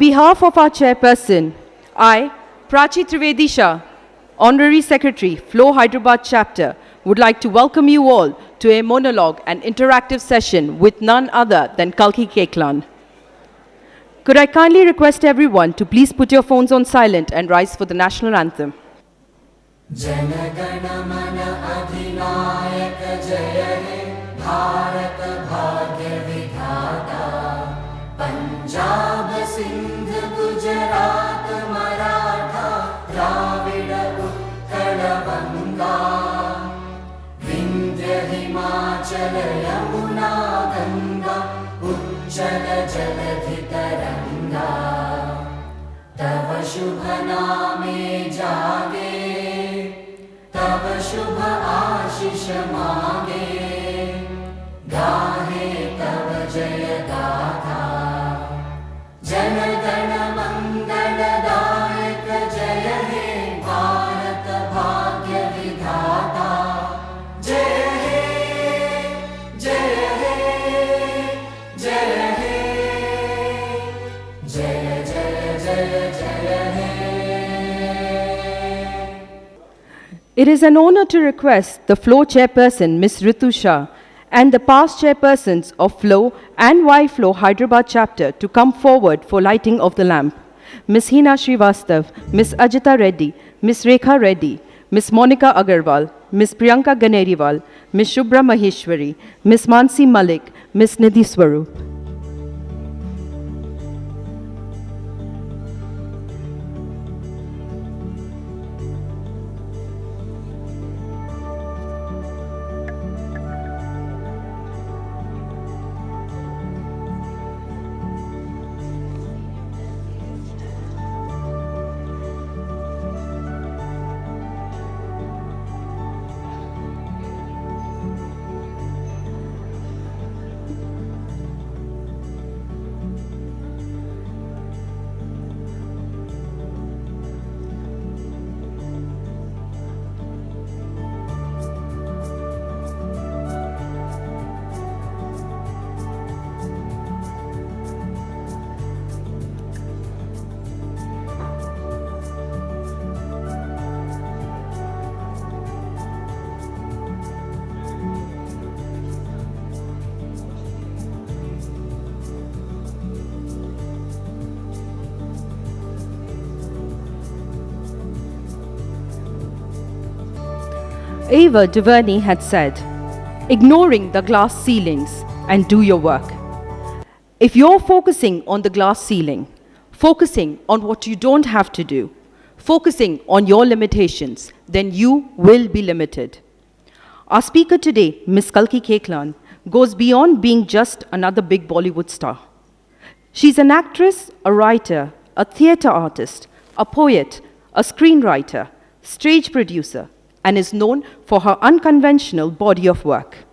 behalf of our chairperson, I, Prachi Trivedi Shah, Honorary Secretary, Flow Hyderabad Chapter, would like to welcome you all to a monologue and interactive session with none other than KALKI KOECHLIN. Could I kindly request everyone to please put your phones on silent and rise for the national anthem. Punjab Sindh Gujarat Maratha Dravid Utkal बंगा विंध्य हिमाचल यमुना गंगा उच्चल जलधि तरंगा तव शुभ नामे जागे तव शुभ आशीष मांगे गाहे तव जय गाथा जन गण मंगलदायक जय हे भारत भाग्य विधाता जय हे जय हे जय हे जय जय जय जय हे. It is an honor to request the Flow Chairperson, Ms. Ritu Shah, and the past chairpersons of Flow and Y Flow Hyderabad Chapter to come forward for lighting of the lamp. Ms. Hina Srivastav, Ms. Ajita Reddy, Ms. Rekha Reddy, Ms. Monica Agarwal, Ms. Priyanka Ganeriwal, Ms. Shubhra Maheshwari, Ms. Mansi Malik, Ms. Nidhi Swaroop. Ava DuVernay had said, ignoring the glass ceilings and do your work. If you're focusing on the glass ceiling, focusing on what you don't have to do, focusing on your limitations, then you will be limited. Our speaker today, Ms. KALKI KOECHLIN, goes beyond being just another big Bollywood star. She's an actress, a writer, a theatre artist, a poet, a screenwriter, stage producer, and is known for her unconventional body of work.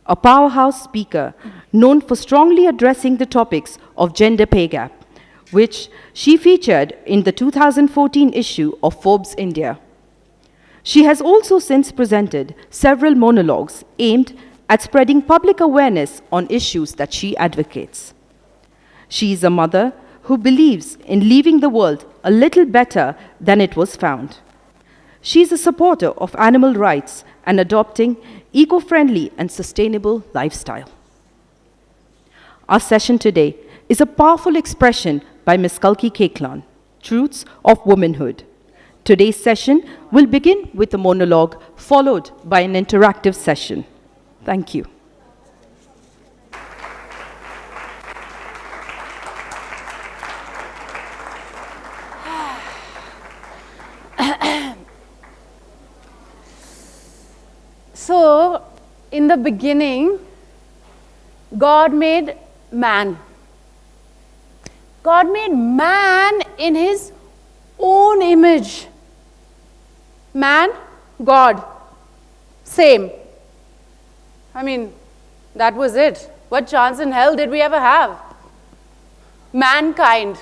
A powerhouse speaker known for strongly addressing the topics of gender pay gap, which she featured in the 2014 issue of Forbes India. She has also since presented several monologues aimed at spreading public awareness on issues that she advocates. She is a mother who believes in leaving the world a little better than it was found. She is a supporter of animal rights and adopting eco-friendly and sustainable lifestyle. Our session today is a powerful expression by Ms. KALKI KOECHLIN, Truths of Womenhood. Today's session will begin with a monologue followed by an interactive session. Thank you. So, in the beginning, God made man. God made man in his own image. Man, God, same. I mean, that was it. What chance in hell did we ever have? Mankind,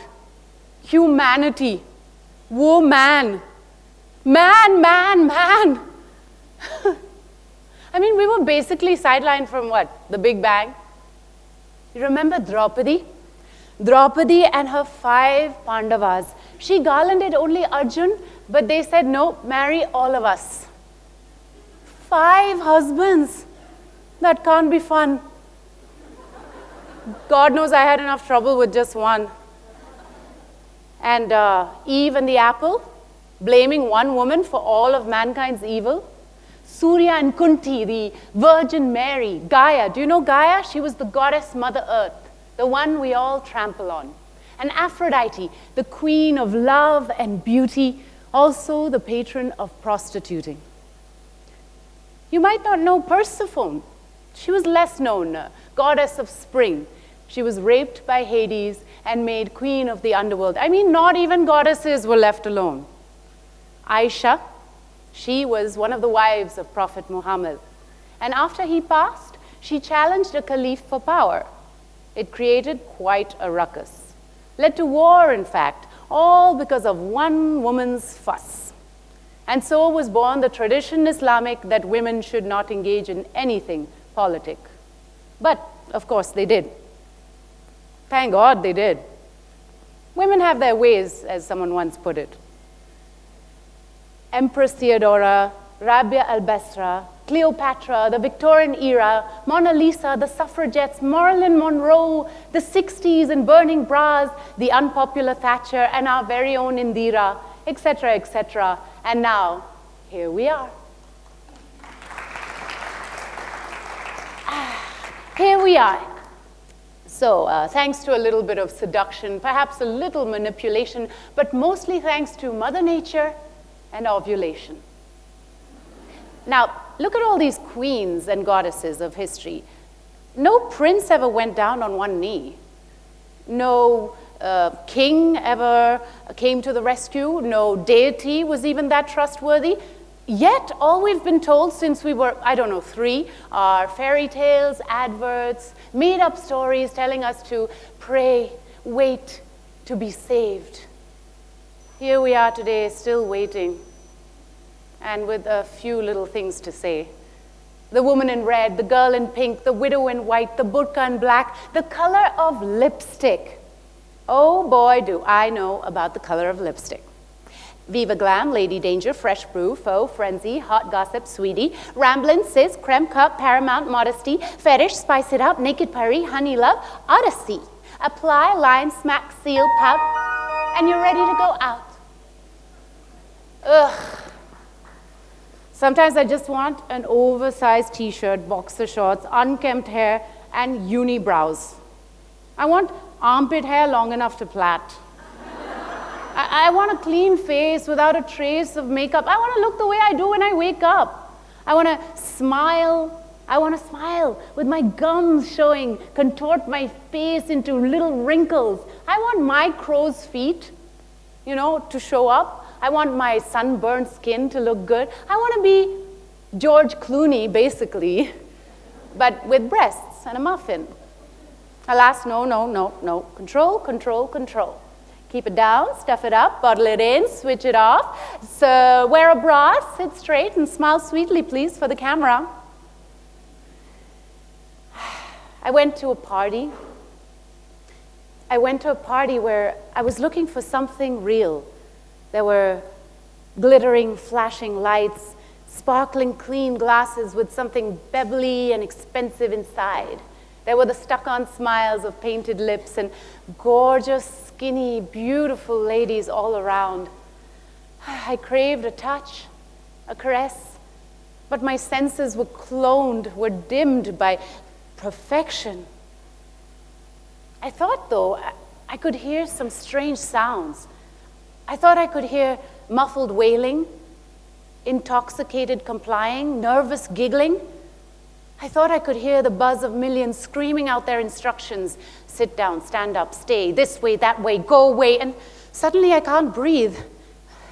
humanity, woman, man. I mean, we were basically sidelined from what? The Big Bang. You remember Draupadi? Draupadi and her 5 Pandavas. She garlanded only Arjun, but they said, no, marry all of us. 5 husbands. That can't be fun. God knows I had enough trouble with just one. And Eve and the apple, blaming one woman for all of mankind's evil. Surya and Kunti, the Virgin Mary, Gaia. Do you know Gaia? She was the goddess Mother Earth, the one we all trample on. And Aphrodite, the queen of love and beauty, also the patron of prostituting. You might not know Persephone. She was less known, goddess of spring. She was raped by Hades and made queen of the underworld. I mean, not even goddesses were left alone. Aisha, she was one of the wives of Prophet Muhammad. And after he passed, she challenged a caliph for power. It created quite a ruckus. Led to war, in fact, all because of one woman's fuss. And so was born the tradition Islamic that women should not engage in anything politic. But, of course, they did. Thank God they did. Women have their ways, as someone once put it. Empress Theodora, Rabia al-Basra, Cleopatra, the Victorian era, Mona Lisa, the suffragettes, Marilyn Monroe, the 60s and burning bras, the unpopular Thatcher, and our very own Indira, etc., etc. And now, here we are. Here we are. So, thanks to a little bit of seduction, perhaps a little manipulation, but mostly thanks to Mother Nature and ovulation. Now, look at all these queens and goddesses of history. No prince ever went down on one knee. No king ever came to the rescue. No deity was even that trustworthy. Yet, all we've been told since we were, 3, are fairy tales, adverts, made-up stories telling us to pray, wait, to be saved. Here we are today, still waiting, and with a few little things to say. The woman in red, the girl in pink, the widow in white, the burqa in black, the color of lipstick. Oh boy, do I know about the color of lipstick. Viva Glam, Lady Danger, Fresh Brew, Faux, Frenzy, Hot Gossip, Sweetie, Ramblin', Sis, Creme Cup, Paramount, Modesty, Fetish, Spice It Up, Naked Peri, Honey Love, Odyssey. Apply, line, smack, seal, pout, and you're ready to go out. Ugh. Sometimes I just want an oversized t-shirt, boxer shorts, unkempt hair, and unibrows. I want armpit hair long enough to plait. I want a clean face without a trace of makeup. I want to look the way I do when I wake up. I want to smile. I want to smile with my gums showing, contort my face into little wrinkles. I want my crow's feet, to show up. I want my sunburned skin to look good. I want to be George Clooney, basically, but with breasts and a muffin. Alas, no. Control, control, control. Keep it down, stuff it up, bottle it in, switch it off. So wear a bra, sit straight, and smile sweetly, please, for the camera. I went to a party. Where I was looking for something real. There were glittering, flashing lights, sparkling clean glasses with something bebbly and expensive inside. There were the stuck-on smiles of painted lips and gorgeous, skinny, beautiful ladies all around. I craved a touch, a caress, but my senses were cloned, were dimmed by perfection. I thought, though, I could hear some strange sounds. I thought I could hear muffled wailing, intoxicated complying, nervous giggling. I thought I could hear the buzz of millions screaming out their instructions. Sit down, stand up, stay, this way, that way, go away. And suddenly I can't breathe.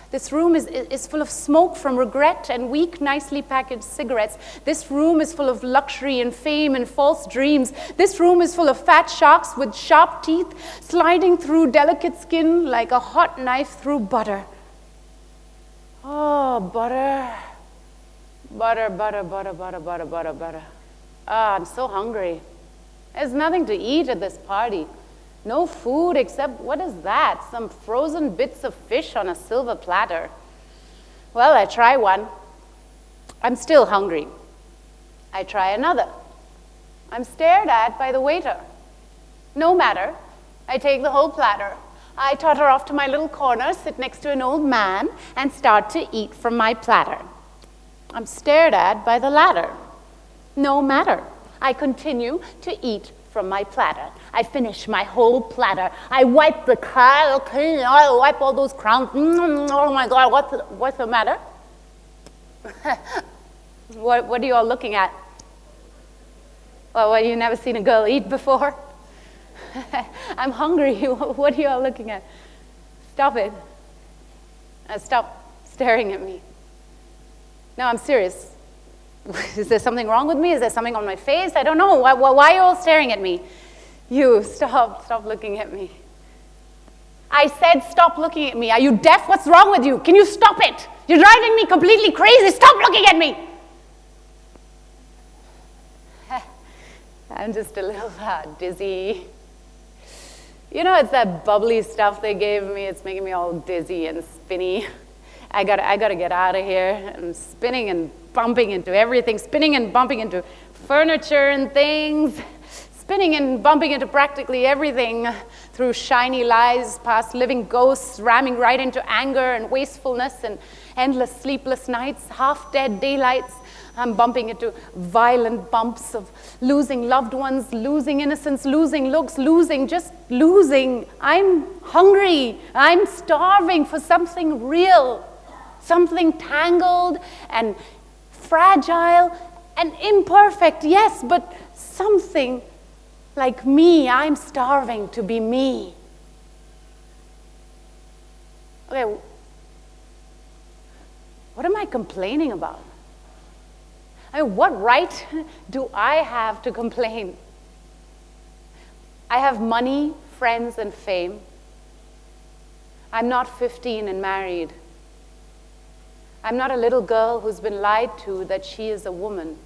This room is full of smoke from regret and weak, nicely packaged cigarettes. This room is full of luxury and fame and false dreams. This room is full of fat sharks with sharp teeth sliding through delicate skin like a hot knife through butter. Oh, butter. Butter, butter, butter, butter, butter, butter, butter. Ah, I'm so hungry. There's nothing to eat at this party. No food except, what is that? Some frozen bits of fish on a silver platter. Well, I try one. I'm still hungry. I try another. I'm stared at by the waiter. No matter. I take the whole platter. I totter off to my little corner, sit next to an old man, and start to eat from my platter. I'm stared at by the latter. No matter. I continue to eat from my platter. I finish my whole platter. I wipe the KALKI, I wipe all those crowns. Oh my God, what's the matter? What are you all looking at? Well, you never seen a girl eat before? I'm hungry. What are you all looking at? Stop it. Stop staring at me. No, I'm serious. Is there something wrong with me? Is there something on my face? I don't know. Why are you all staring at me? You, stop looking at me. I said stop looking at me. Are you deaf? What's wrong with you? Can you stop it? You're driving me completely crazy. Stop looking at me. I'm just a little dizzy. You know, it's that bubbly stuff they gave me. It's making me all dizzy and spinny. I gotta get out of here. I'm spinning and bumping into everything, spinning and bumping into furniture and things, spinning and bumping into practically everything, through shiny lies, past living ghosts, ramming right into anger and wastefulness and endless sleepless nights, half-dead daylights. I'm bumping into violent bumps of losing loved ones, losing innocence, losing looks, just losing. I'm hungry. I'm starving for something real, something tangled and fragile and imperfect, yes, but something like me. I'm starving to be me. Okay, what am I complaining about? I mean, what right do I have to complain? I have money, friends, and fame. I'm not 15 and married. I'm not a little girl who's been lied to that she is a woman.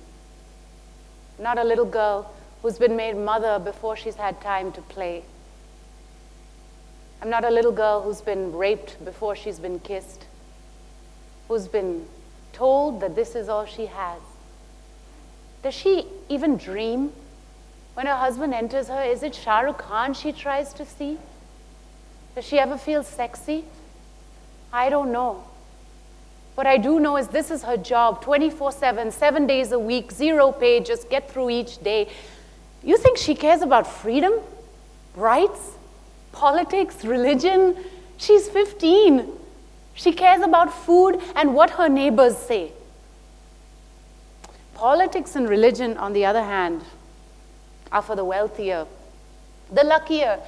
I'm not a little girl who's been made mother before she's had time to play. I'm not a little girl who's been raped before she's been kissed, who's been told that this is all she has. Does she even dream when her husband enters her? Is it Shah Rukh Khan she tries to see? Does she ever feel sexy? I don't know. What I do know is this is her job, 24/7, 7 days a week, 0 pay, just get through each day. You think she cares about freedom, rights, politics, religion? She's 15. She cares about food and what her neighbors say. Politics and religion, on the other hand, are for the wealthier, the luckier.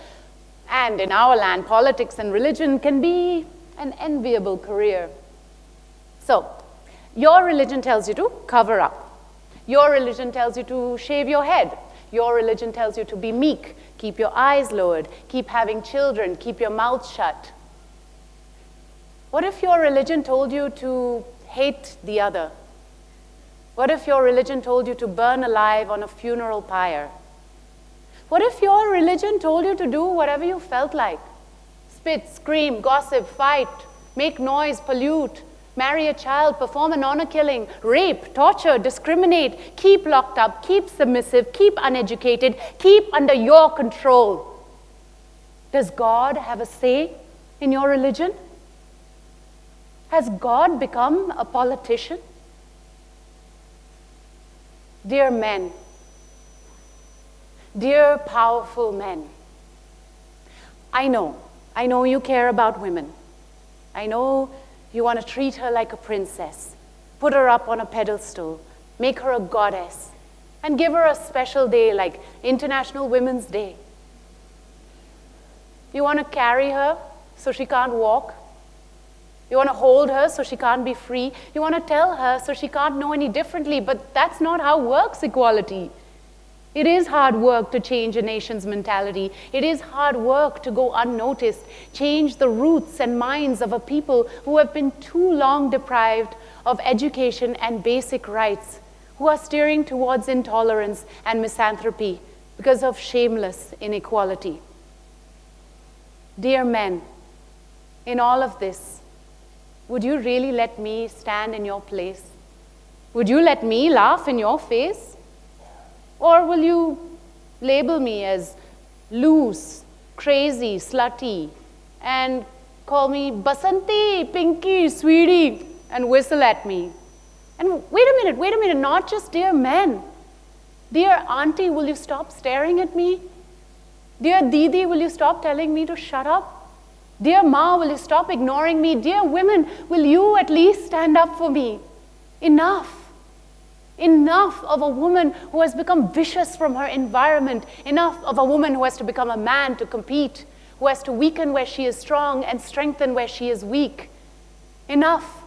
And in our land, politics and religion can be an enviable career. So, your religion tells you to cover up. Your religion tells you to shave your head. Your religion tells you to be meek, keep your eyes lowered, keep having children, keep your mouth shut. What if your religion told you to hate the other? What if your religion told you to burn alive on a funeral pyre? What if your religion told you to do whatever you felt like? Spit, scream, gossip, fight, make noise, pollute, marry a child, perform an honor killing, rape, torture, discriminate, keep locked up, keep submissive, keep uneducated, keep under your control. Does God have a say in your religion? Has God become a politician? Dear men, dear powerful men, I know you care about women. I know you want to treat her like a princess, put her up on a pedestal, make her a goddess, and give her a special day like International Women's Day. You want to carry her so she can't walk? You want to hold her so she can't be free? You want to tell her so she can't know any differently, but that's not how works equality. It is hard work to change a nation's mentality. It is hard work to go unnoticed, change the roots and minds of a people who have been too long deprived of education and basic rights, who are steering towards intolerance and misanthropy because of shameless inequality. dear men, in all of this, would you really let me stand in your place? Would you let me laugh in your face? Or will you label me as loose, crazy, slutty, and call me Basanti, Pinky, sweetie, and whistle at me? And wait a minute, not just dear men. Dear auntie, will you stop staring at me? Dear Didi, will you stop telling me to shut up? Dear Ma, will you stop ignoring me? Dear women, will you at least stand up for me? Enough. Enough of a woman who has become vicious from her environment. Enough of a woman who has to become a man to compete, who has to weaken where she is strong and strengthen where she is weak. Enough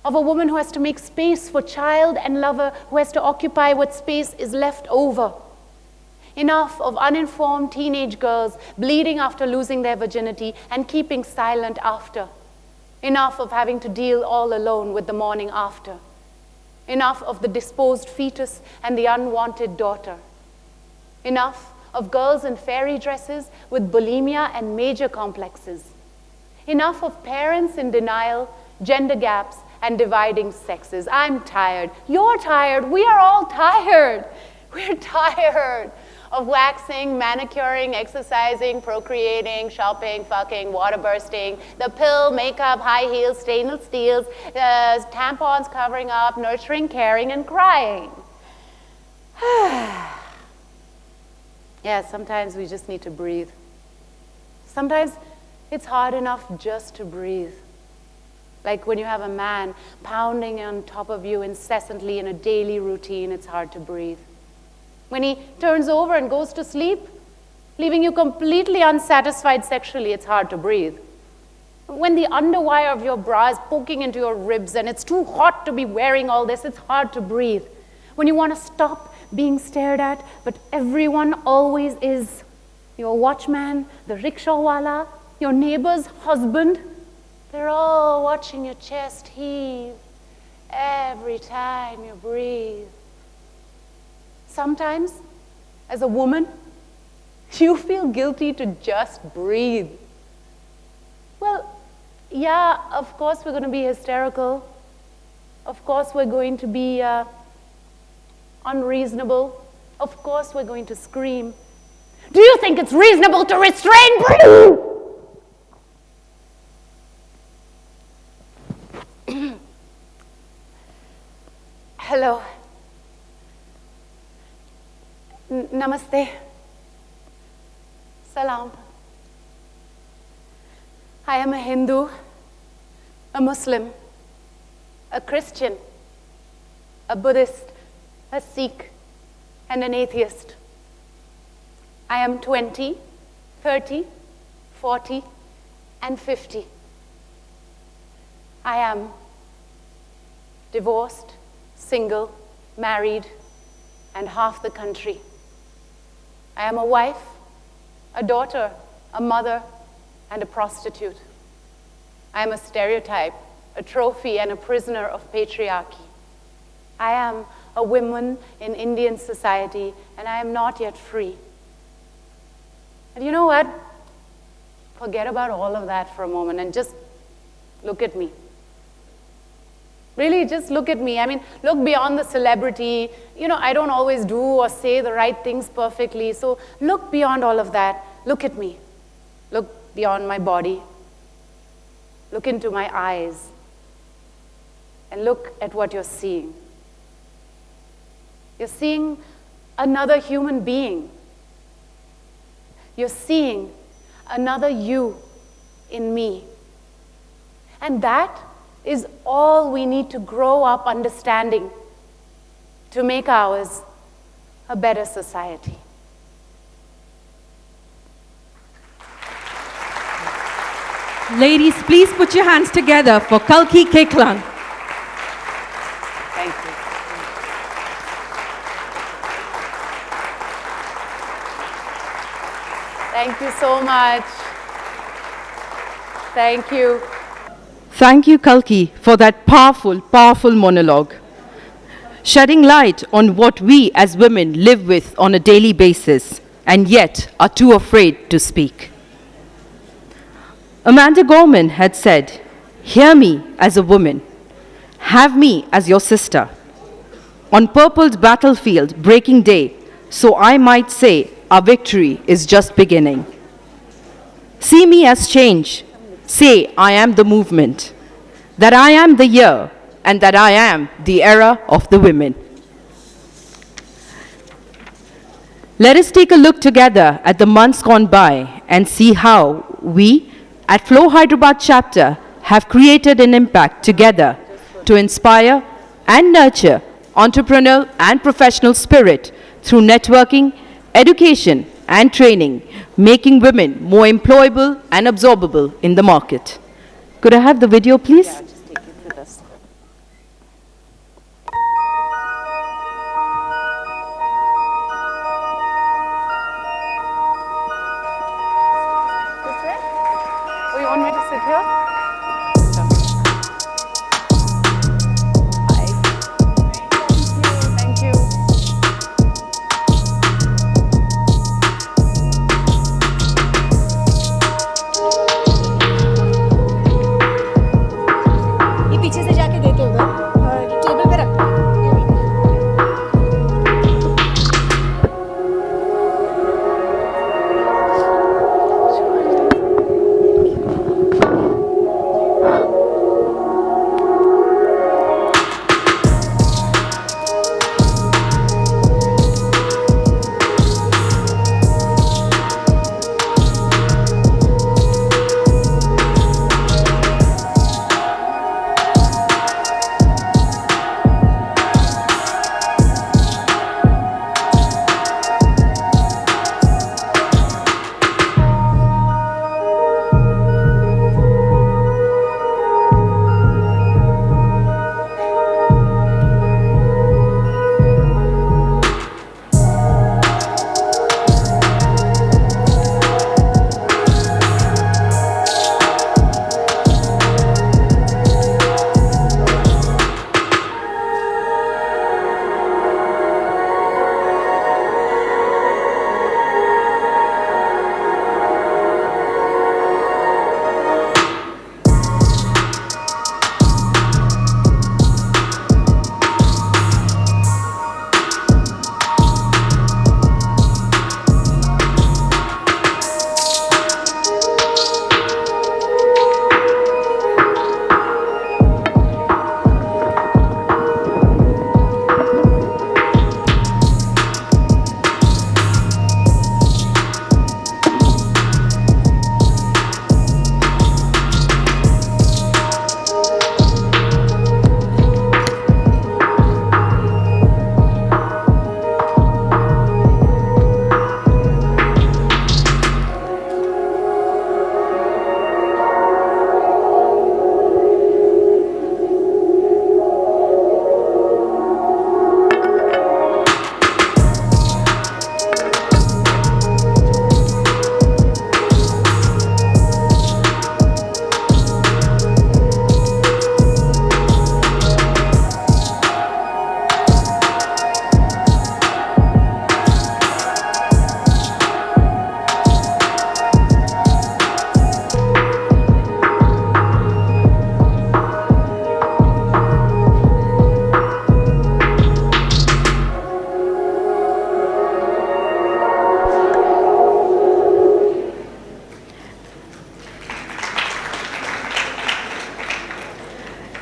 of a woman who has to make space for child and lover, who has to occupy what space is left over. Enough of uninformed teenage girls bleeding after losing their virginity and keeping silent after. Enough of having to deal all alone with the morning after. Enough of the disposed fetus and the unwanted daughter. Enough of girls in fairy dresses with bulimia and major complexes. Enough of parents in denial, gender gaps, and dividing sexes. I'm tired. You're tired. We are all tired. We're tired of waxing, manicuring, exercising, procreating, shopping, fucking, water bursting, the pill, makeup, high heels, stainless steels, tampons covering up, nurturing, caring, and crying. Yeah, sometimes we just need to breathe. Sometimes it's hard enough just to breathe. Like when you have a man pounding on top of you incessantly in a daily routine, it's hard to breathe. When he turns over and goes to sleep, leaving you completely unsatisfied sexually, it's hard to breathe. When the underwire of your bra is poking into your ribs and it's too hot to be wearing all this, it's hard to breathe. When you want to stop being stared at, but everyone always is. Your watchman, the rickshawala, your neighbor's husband, they're all watching your chest heave every time you breathe. Sometimes, as a woman, you feel guilty to just breathe. Well, yeah, of course we're going to be hysterical. Of course we're going to be unreasonable. Of course we're going to scream. Do you think it's reasonable to restrain breathing? Hello. Namaste. Salam. I am a Hindu, a Muslim, a Christian, a Buddhist, a Sikh, and an atheist. I am 20, 30, 40, and 50. I am divorced, single, married, and half the country. I am a wife, a daughter, a mother, and a prostitute. I am a stereotype, a trophy, and a prisoner of patriarchy. I am a woman in Indian society, and I am not yet free. And you know what? Forget about all of that for a moment and just look at me. Really, just look at me. I mean, look beyond the celebrity. You know, I don't always do or say the right things perfectly. So look beyond all of that. Look at me. Look beyond my body. Look into my eyes. And look at what you're seeing. You're seeing another human being. You're seeing another you in me. And that is all we need to grow up understanding to make ours a better society. Ladies, please put your hands together for KALKI KOECHLIN. Thank you. Thank you so much. Thank you. Thank you, KALKI, for that powerful, powerful monologue, shedding light on what we as women live with on a daily basis and yet are too afraid to speak. Amanda Gorman had said, "Hear me as a woman, have me as your sister. On purpled battlefield, breaking day, so I might say our victory is just beginning. See me as change, say I am the movement, that I am the year, and that I am the era of the women." Let us take a look together at the months gone by and see how we, at Flow Hyderabad chapter, have created an impact together to inspire and nurture entrepreneurial and professional spirit through networking, education, and training, making women more employable and absorbable in the market. Could I have the video, please? Oh, you want me to sit here? Hi. Thank you. ये पीछे से जाके देते उधर और table पे रखते हैं।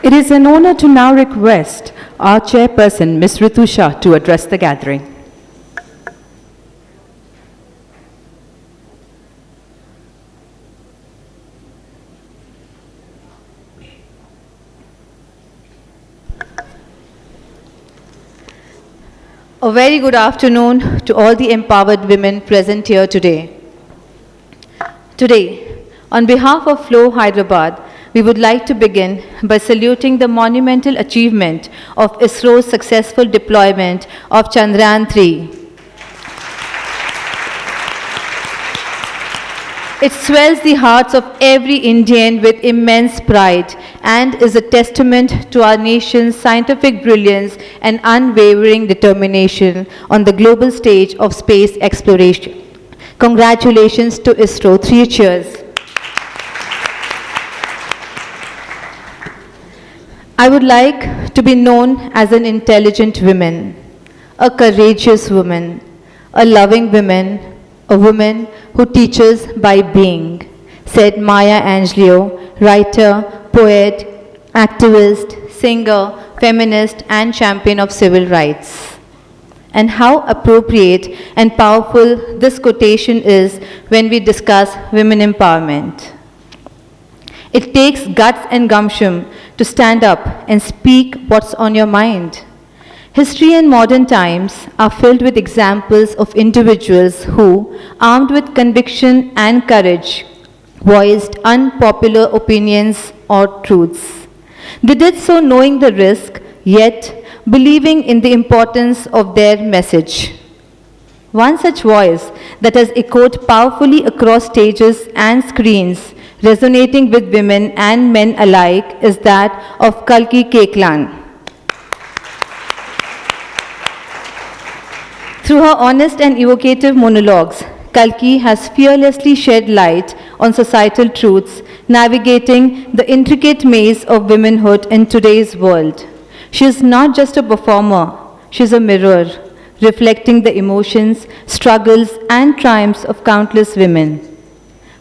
It is an honor to now request our chairperson, Ms. Ritu Shah, to address the gathering. A very good afternoon to all the empowered women present here today. Today, on behalf of Flow Hyderabad, we would like to begin by saluting the monumental achievement of ISRO's successful deployment of Chandrayaan-3. It swells the hearts of every Indian with immense pride and is a testament to our nation's scientific brilliance and unwavering determination on the global stage of space exploration. Congratulations to ISRO. 3 cheers. I would like to be known as an intelligent woman, a courageous woman, a loving woman, a woman who teaches by being, said Maya Angelou, writer, poet, activist, singer, feminist, and champion of civil rights. And how appropriate and powerful this quotation is when we discuss women empowerment. It takes guts and gumption to stand up and speak what's on your mind. History and modern times are filled with examples of individuals who, armed with conviction and courage, voiced unpopular opinions or truths. They did so knowing the risk, yet believing in the importance of their message. One such voice that has echoed powerfully across stages and screens, resonating with women and men alike, is that of KALKI KOECHLIN. Through her honest and evocative monologues, KALKI has fearlessly shed light on societal truths, navigating the intricate maze of womanhood in today's world. She is not just a performer, she is a mirror, reflecting the emotions, struggles, and triumphs of countless women.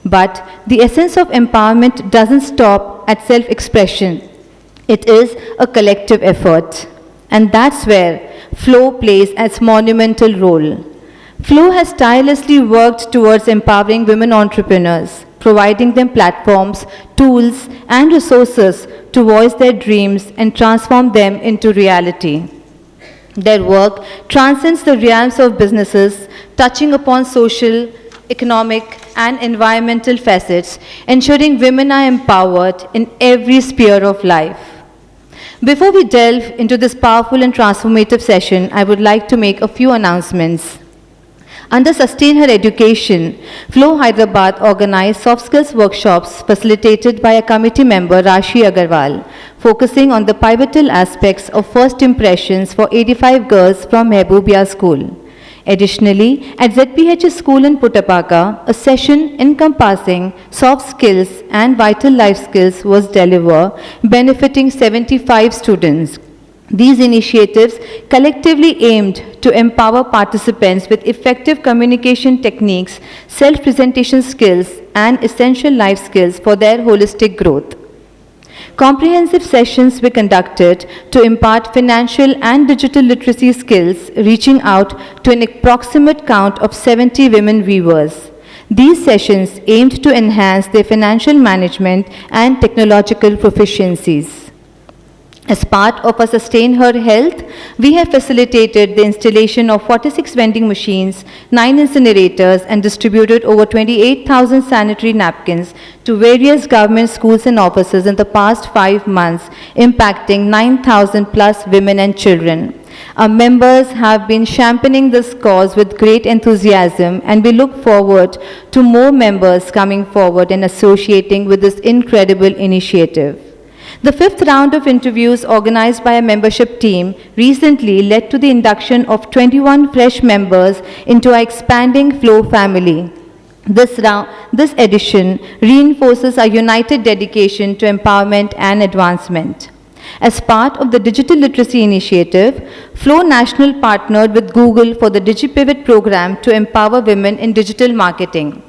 But the essence of empowerment doesn't stop at self-expression. It is a collective effort. And that's where Flow plays its monumental role. Flow has tirelessly worked towards empowering women entrepreneurs, providing them platforms, tools, and resources to voice their dreams and transform them into reality. Their work transcends the realms of businesses, touching upon social, economic, and environmental facets, ensuring women are empowered in every sphere of life. Before we delve into this powerful and transformative session, I would like to make a few announcements. Under Sustain Her Education, Flow Hyderabad organized soft skills workshops facilitated by a committee member, Rashi Agarwal, focusing on the pivotal aspects of first impressions for 85 girls from Mehboobiya School. Additionally, at ZPHS School in Puttapaka, a session encompassing soft skills and vital life skills was delivered, benefiting 75 students. These initiatives collectively aimed to empower participants with effective communication techniques, self-presentation skills, and essential life skills for their holistic growth. Comprehensive sessions were conducted to impart financial and digital literacy skills, reaching out to an approximate count of 70 women weavers. These sessions aimed to enhance their financial management and technological proficiencies. As part of our Sustain Her Health, we have facilitated the installation of 46 vending machines, 9 incinerators, and distributed over 28,000 sanitary napkins to various government schools and offices in the past 5 months, impacting 9,000 plus women and children. Our members have been championing this cause with great enthusiasm, and we look forward to more members coming forward and associating with this incredible initiative. The 5th round of interviews organized by a membership team recently led to the induction of 21 fresh members into our expanding Flow family. This edition reinforces our united dedication to empowerment and advancement. As part of the Digital Literacy Initiative, Flow National partnered with Google for the DigiPivot program to empower women in digital marketing.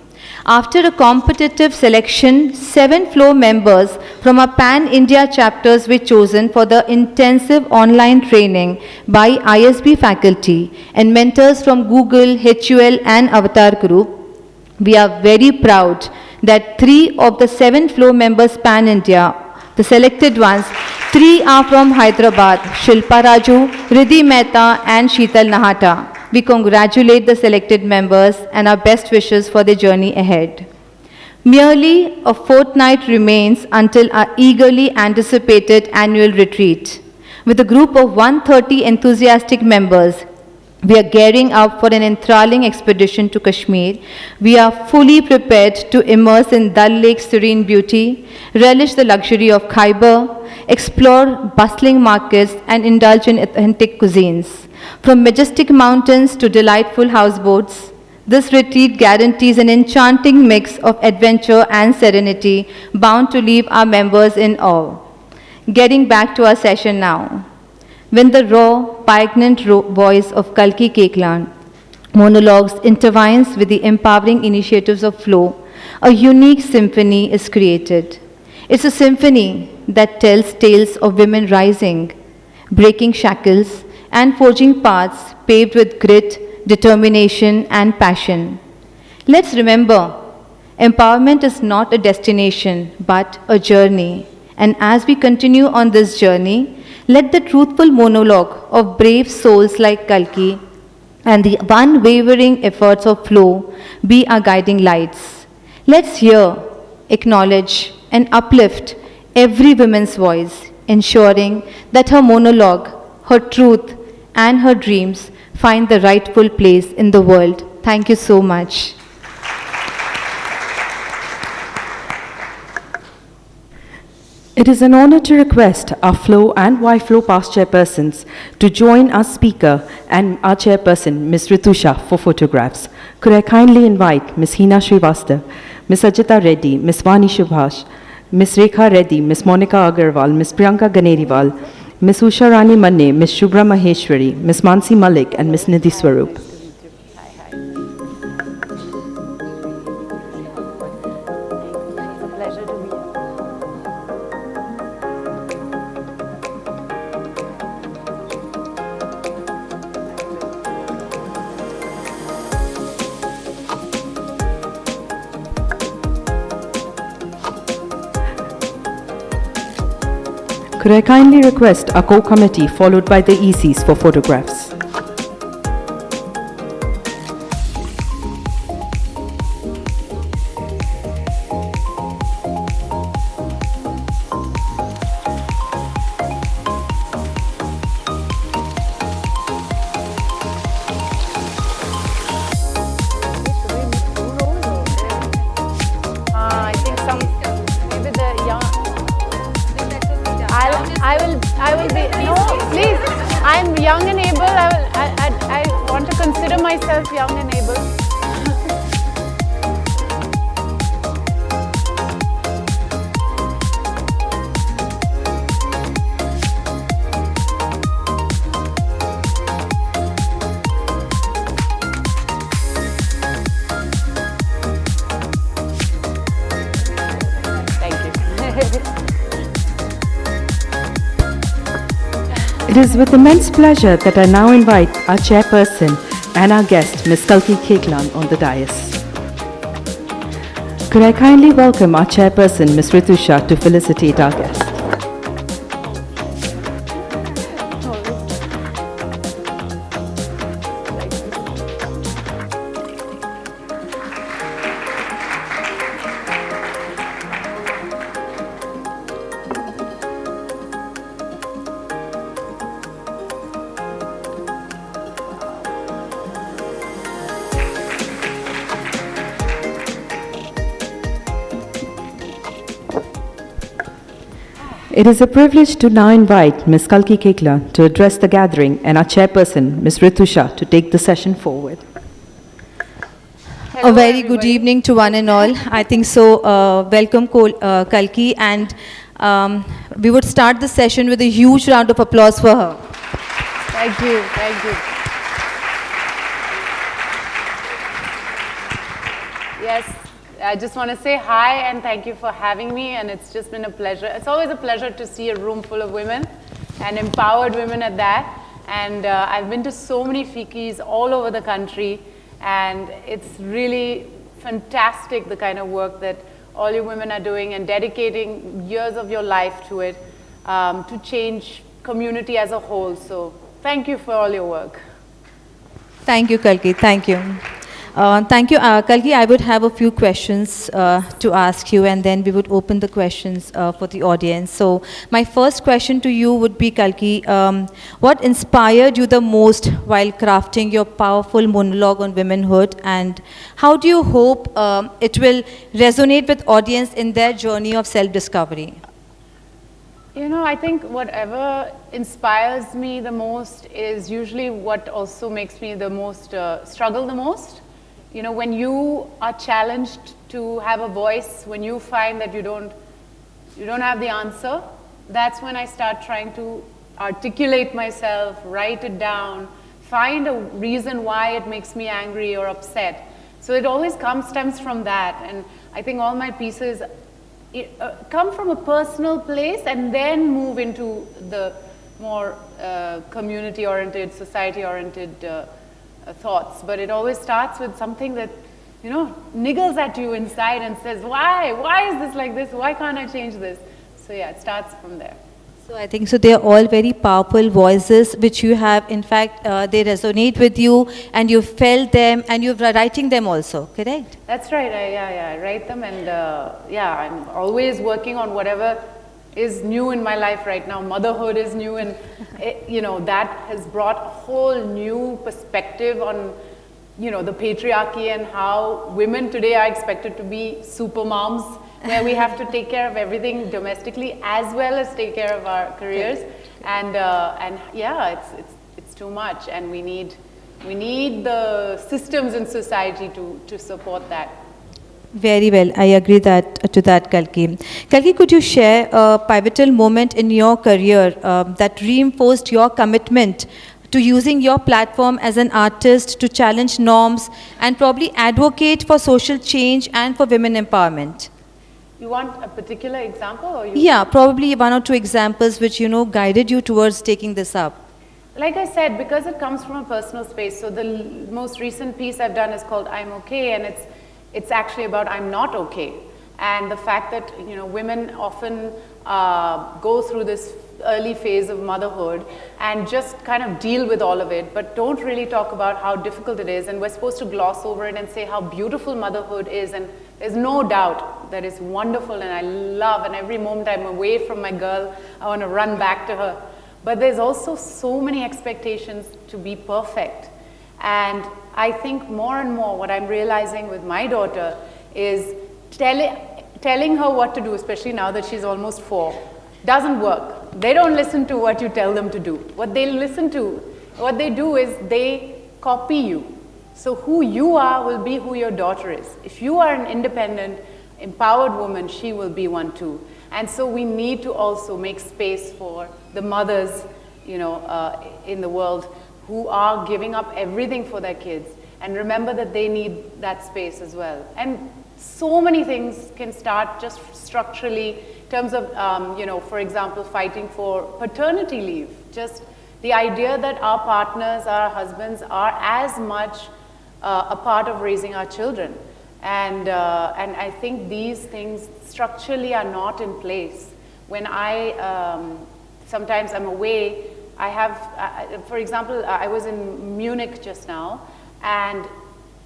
After a competitive selection, 7 Flow members from our Pan-India chapters were chosen for the intensive online training by ISB faculty and mentors from Google, HUL, and Avatar Group. We are very proud that 3 of the 7 Flow members Pan-India, the selected ones, 3 are from Hyderabad: Shilpa Raju, Riddhi Mehta, and Sheetal Nahata. We congratulate the selected members and our best wishes for their journey ahead. Merely a fortnight remains until our eagerly anticipated annual retreat. With a group of 130 enthusiastic members, we are gearing up for an enthralling expedition to Kashmir. We are fully prepared to immerse in Dal Lake's serene beauty, relish the luxury of Khyber, explore bustling markets, and indulge in authentic cuisines. From majestic mountains to delightful houseboats, this retreat guarantees an enchanting mix of adventure and serenity, bound to leave our members in awe. Getting back to our session now. When the raw, poignant voice of Kalki KOECHLIN monologues intertwines with the empowering initiatives of flow, a unique symphony is created. It's a symphony that tells tales of women rising, breaking shackles, and forging paths paved with grit, determination, and passion. Let's remember, empowerment is not a destination, but a journey. And as we continue on this journey, let the truthful monologue of brave souls like Kalki and the unwavering efforts of flow be our guiding lights. Let's hear, acknowledge, and uplift every woman's voice, ensuring that her monologue, her truth, and her dreams find the rightful place in the world. Thank you so much. It is an honor to request our Flow and Y-Flow past chairpersons to join our speaker and our chairperson, Ms. Ritusha, for photographs. Could I kindly invite Ms. Hina Srivastav, Ms. Ajita Reddy, Ms. Vani Subhash, Ms. Rekha Reddy, Ms. Monica Agarwal, Ms. Priyanka Ganeriwal, Ms. Usha Rani Manne, Ms. Shubhra Maheshwari, Ms. Mansi Malik, and Ms. Nidhi Swarup. Could I kindly request our co-committee followed by the ECs for photographs? I think maybe the young. I will be, no, please, I'm young and able, I want to consider myself young and able. It is with immense pleasure that I now invite our chairperson and our guest, Ms. KALKI KOECHLIN, on the dais. Could I kindly welcome our chairperson, Ms. Ritusha, to felicitate our guest. It is a privilege to now invite Ms. KALKI KOECHLIN to address the gathering and our chairperson, Ms. Ritusha, to take the session forward. A very good evening to one and all. I think so. Welcome, Kalki, and we would start the session with a huge round of applause for her. Thank you, thank you. Yes, I just want to say hi and thank you for having me, and it's just been a pleasure. It's always a pleasure to see a room full of women and empowered women at that. And I've been to so many fikis all over the country, and it's really fantastic the kind of work that all you women are doing and dedicating years of your life to it to change community as a whole. So thank you for all your work. Thank you, Kalki. Thank you. Thank you, Kalki. I would have a few questions to ask you, and then we would open the questions for the audience. So my first question to you would be, Kalki, what inspired you the most while crafting your powerful monologue on womenhood, and how do you hope it will resonate with audience in their journey of self-discovery? You know, I think whatever inspires me the most is usually what also makes me the most, struggle the most. You know, when you are challenged to have a voice, when you find that you don't have the answer, that's when I start trying to articulate myself, write it down, find a reason why it makes me angry or upset. So it always stems from that. And I think all my pieces come from a personal place and then move into the more community-oriented, society-oriented thoughts. But it always starts with something that, you know, niggles at you inside and says, why? Why is this like this? Why can't I change this? So yeah, it starts from there. So I think so they are all very powerful voices which you have, in fact, they resonate with you and you felt them and you're writing them also, correct? That's right, I write them, and yeah, I'm always working on whatever is new in my life right now. Motherhood is new, and you know, that has brought a whole new perspective on, you know, the patriarchy and how women today are expected to be super moms, where we have to take care of everything domestically as well as take care of our careers. And yeah, it's too much, and we need the systems in society to support that. Very well, I agree to that, Kalki. Kalki, could you share a pivotal moment in your career that reinforced your commitment to using your platform as an artist to challenge norms and probably advocate for social change and for women empowerment? You want a particular example, or you? Yeah, probably one or two examples which, you know, guided you towards taking this up. Like I said, because it comes from a personal space, so the most recent piece I've done is called I'm Okay, and it's actually about I'm not okay. And the fact that, you know, women often go through this early phase of motherhood and just kind of deal with all of it, but don't really talk about how difficult it is, and we're supposed to gloss over it and say how beautiful motherhood is, and there's no doubt that it's wonderful, and I love, and every moment I'm away from my girl, I want to run back to her. But there's also so many expectations to be perfect. And I think more and more what I'm realizing with my daughter is telling her what to do, especially now that she's almost 4, doesn't work. They don't listen to what you tell them to do. What they do is they copy you. So who you are will be who your daughter is. If you are an independent, empowered woman, she will be one too. And so we need to also make space for the mothers, you know, in the world who are giving up everything for their kids. And remember that they need that space as well. And so many things can start just structurally in terms of, you know, for example, fighting for paternity leave. Just the idea that our partners, our husbands are as much a part of raising our children. And I think these things structurally are not in place. When sometimes I'm away, I have, for example, I was in Munich just now, and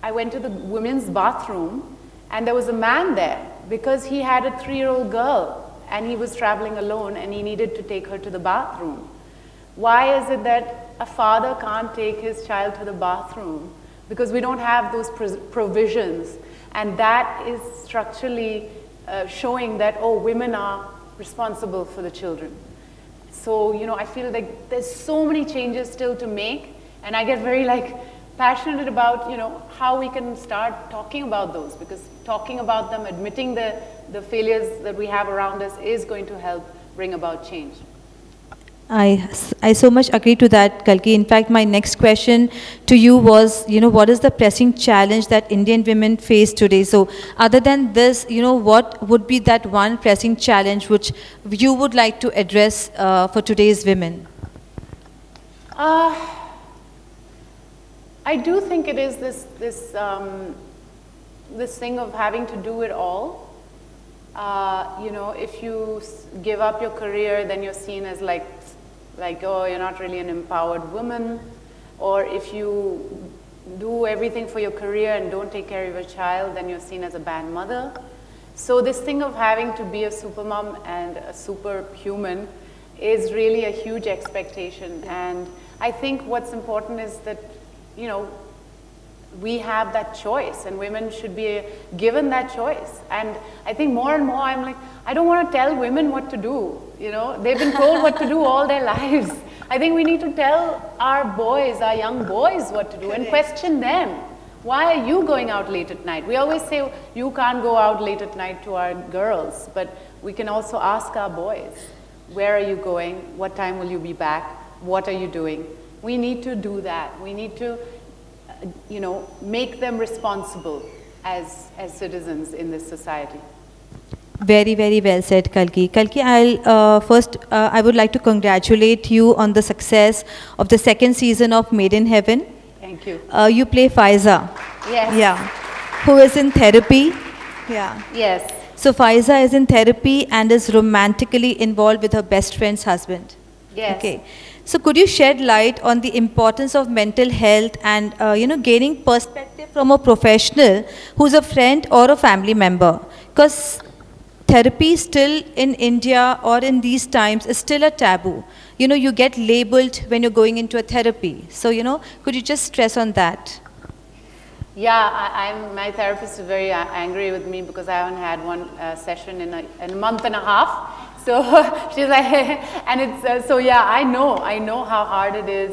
I went to the women's bathroom, and there was a man there because he had a 3-year-old girl, and he was traveling alone, and he needed to take her to the bathroom. Why is it that a father can't take his child to the bathroom? Because we don't have those provisions. And that is structurally showing that, oh, women are responsible for the children. So, you know, I feel like there's so many changes still to make, and I get very passionate about, you know, how we can start talking about those, because talking about them, admitting the failures that we have around us is going to help bring about change. I so much agree to that, Kalki. In fact, my next question to you was, you know, what is the pressing challenge that Indian women face today? So other than this, you know, what would be that one pressing challenge which you would like to address for today's women? I do think it is this thing of having to do it all. You know, if you give up your career, then you're seen as like, oh, you're not really an empowered woman. Or if you do everything for your career and don't take care of your child, then you're seen as a bad mother. So this thing of having to be a supermom and a superhuman is really a huge expectation. And I think what's important is that, you know, we have that choice, and women should be given that choice. And I think more and more I'm like, I don't want to tell women what to do. You know, they've been told what to do all their lives. I think we need to tell our boys, our young boys, what to do and question them. Why are you going out late at night? We always say you can't go out late at night to our girls, but we can also ask our boys, where are you going, what time will you be back, what are you doing. We need to do that. We need to, make them responsible as citizens in this society. Very, very well said, Kalki. Kalki, I would like to congratulate you on the success of the second season of Made in Heaven. Thank you. You play Faiza. Yes. Yeah. Who is in therapy. Yeah. Yes. So Faiza is in therapy and is romantically involved with her best friend's husband. Yes. Okay. So could you shed light on the importance of mental health and, gaining perspective from a professional who's a friend or a family member? Because therapy still in India or in these times is still a taboo. You get labeled when you're going into a therapy. So, could you just stress on that? Yeah, my therapist is very angry with me because I haven't had one session in a month and a half. So she's like, and it's, so yeah, I know how hard it is,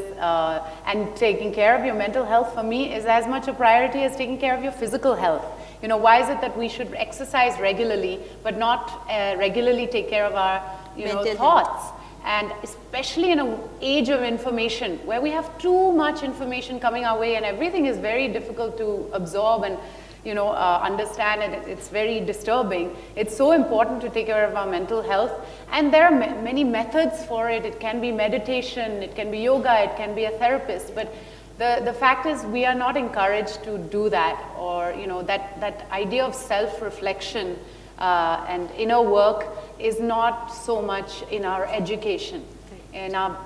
and taking care of your mental health for me is as much a priority as taking care of your physical health. Why is it that we should exercise regularly, but not regularly take care of our, Mental thoughts? And especially in an age of information, where we have too much information coming our way and everything is very difficult to absorb and understand, and it's very disturbing. It's so important to take care of our mental health, and there are many methods for it. It can be meditation, it can be yoga, it can be a therapist, but the fact is we are not encouraged to do that, or that idea of self-reflection and inner work is not so much in our education. In our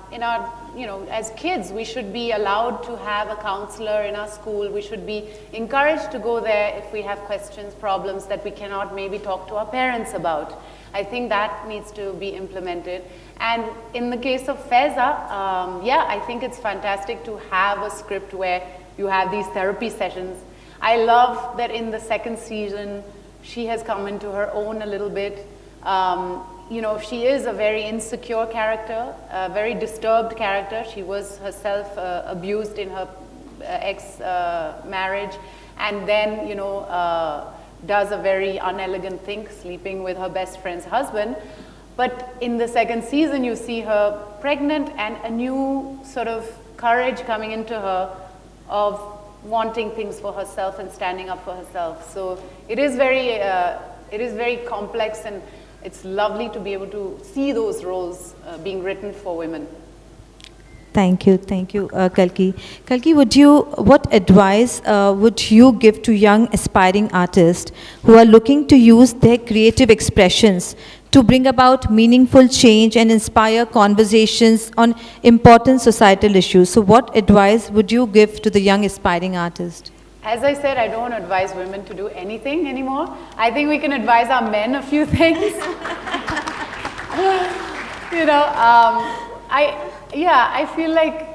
as kids, we should be allowed to have a counselor in our school. We should be encouraged to go there if we have questions, problems that we cannot maybe talk to our parents about. I think that needs to be implemented. And in the case of Faiza, I think it's fantastic to have a script where you have these therapy sessions. I love that in the second season, she has come into her own a little bit. She is a very insecure character, a very disturbed character. She was herself abused in her ex-marriage, and then, does a very unelegant thing, sleeping with her best friend's husband. But in the second season, you see her pregnant and a new sort of courage coming into her of wanting things for herself and standing up for herself. So it is very complex, and it's lovely to be able to see those roles being written for women. Thank you, Kalki. Kalki, what advice would you give to young aspiring artists who are looking to use their creative expressions to bring about meaningful change and inspire conversations on important societal issues? So what advice would you give to the young aspiring artist? As I said, I don't advise women to do anything anymore. I think we can advise our men a few things. I feel like,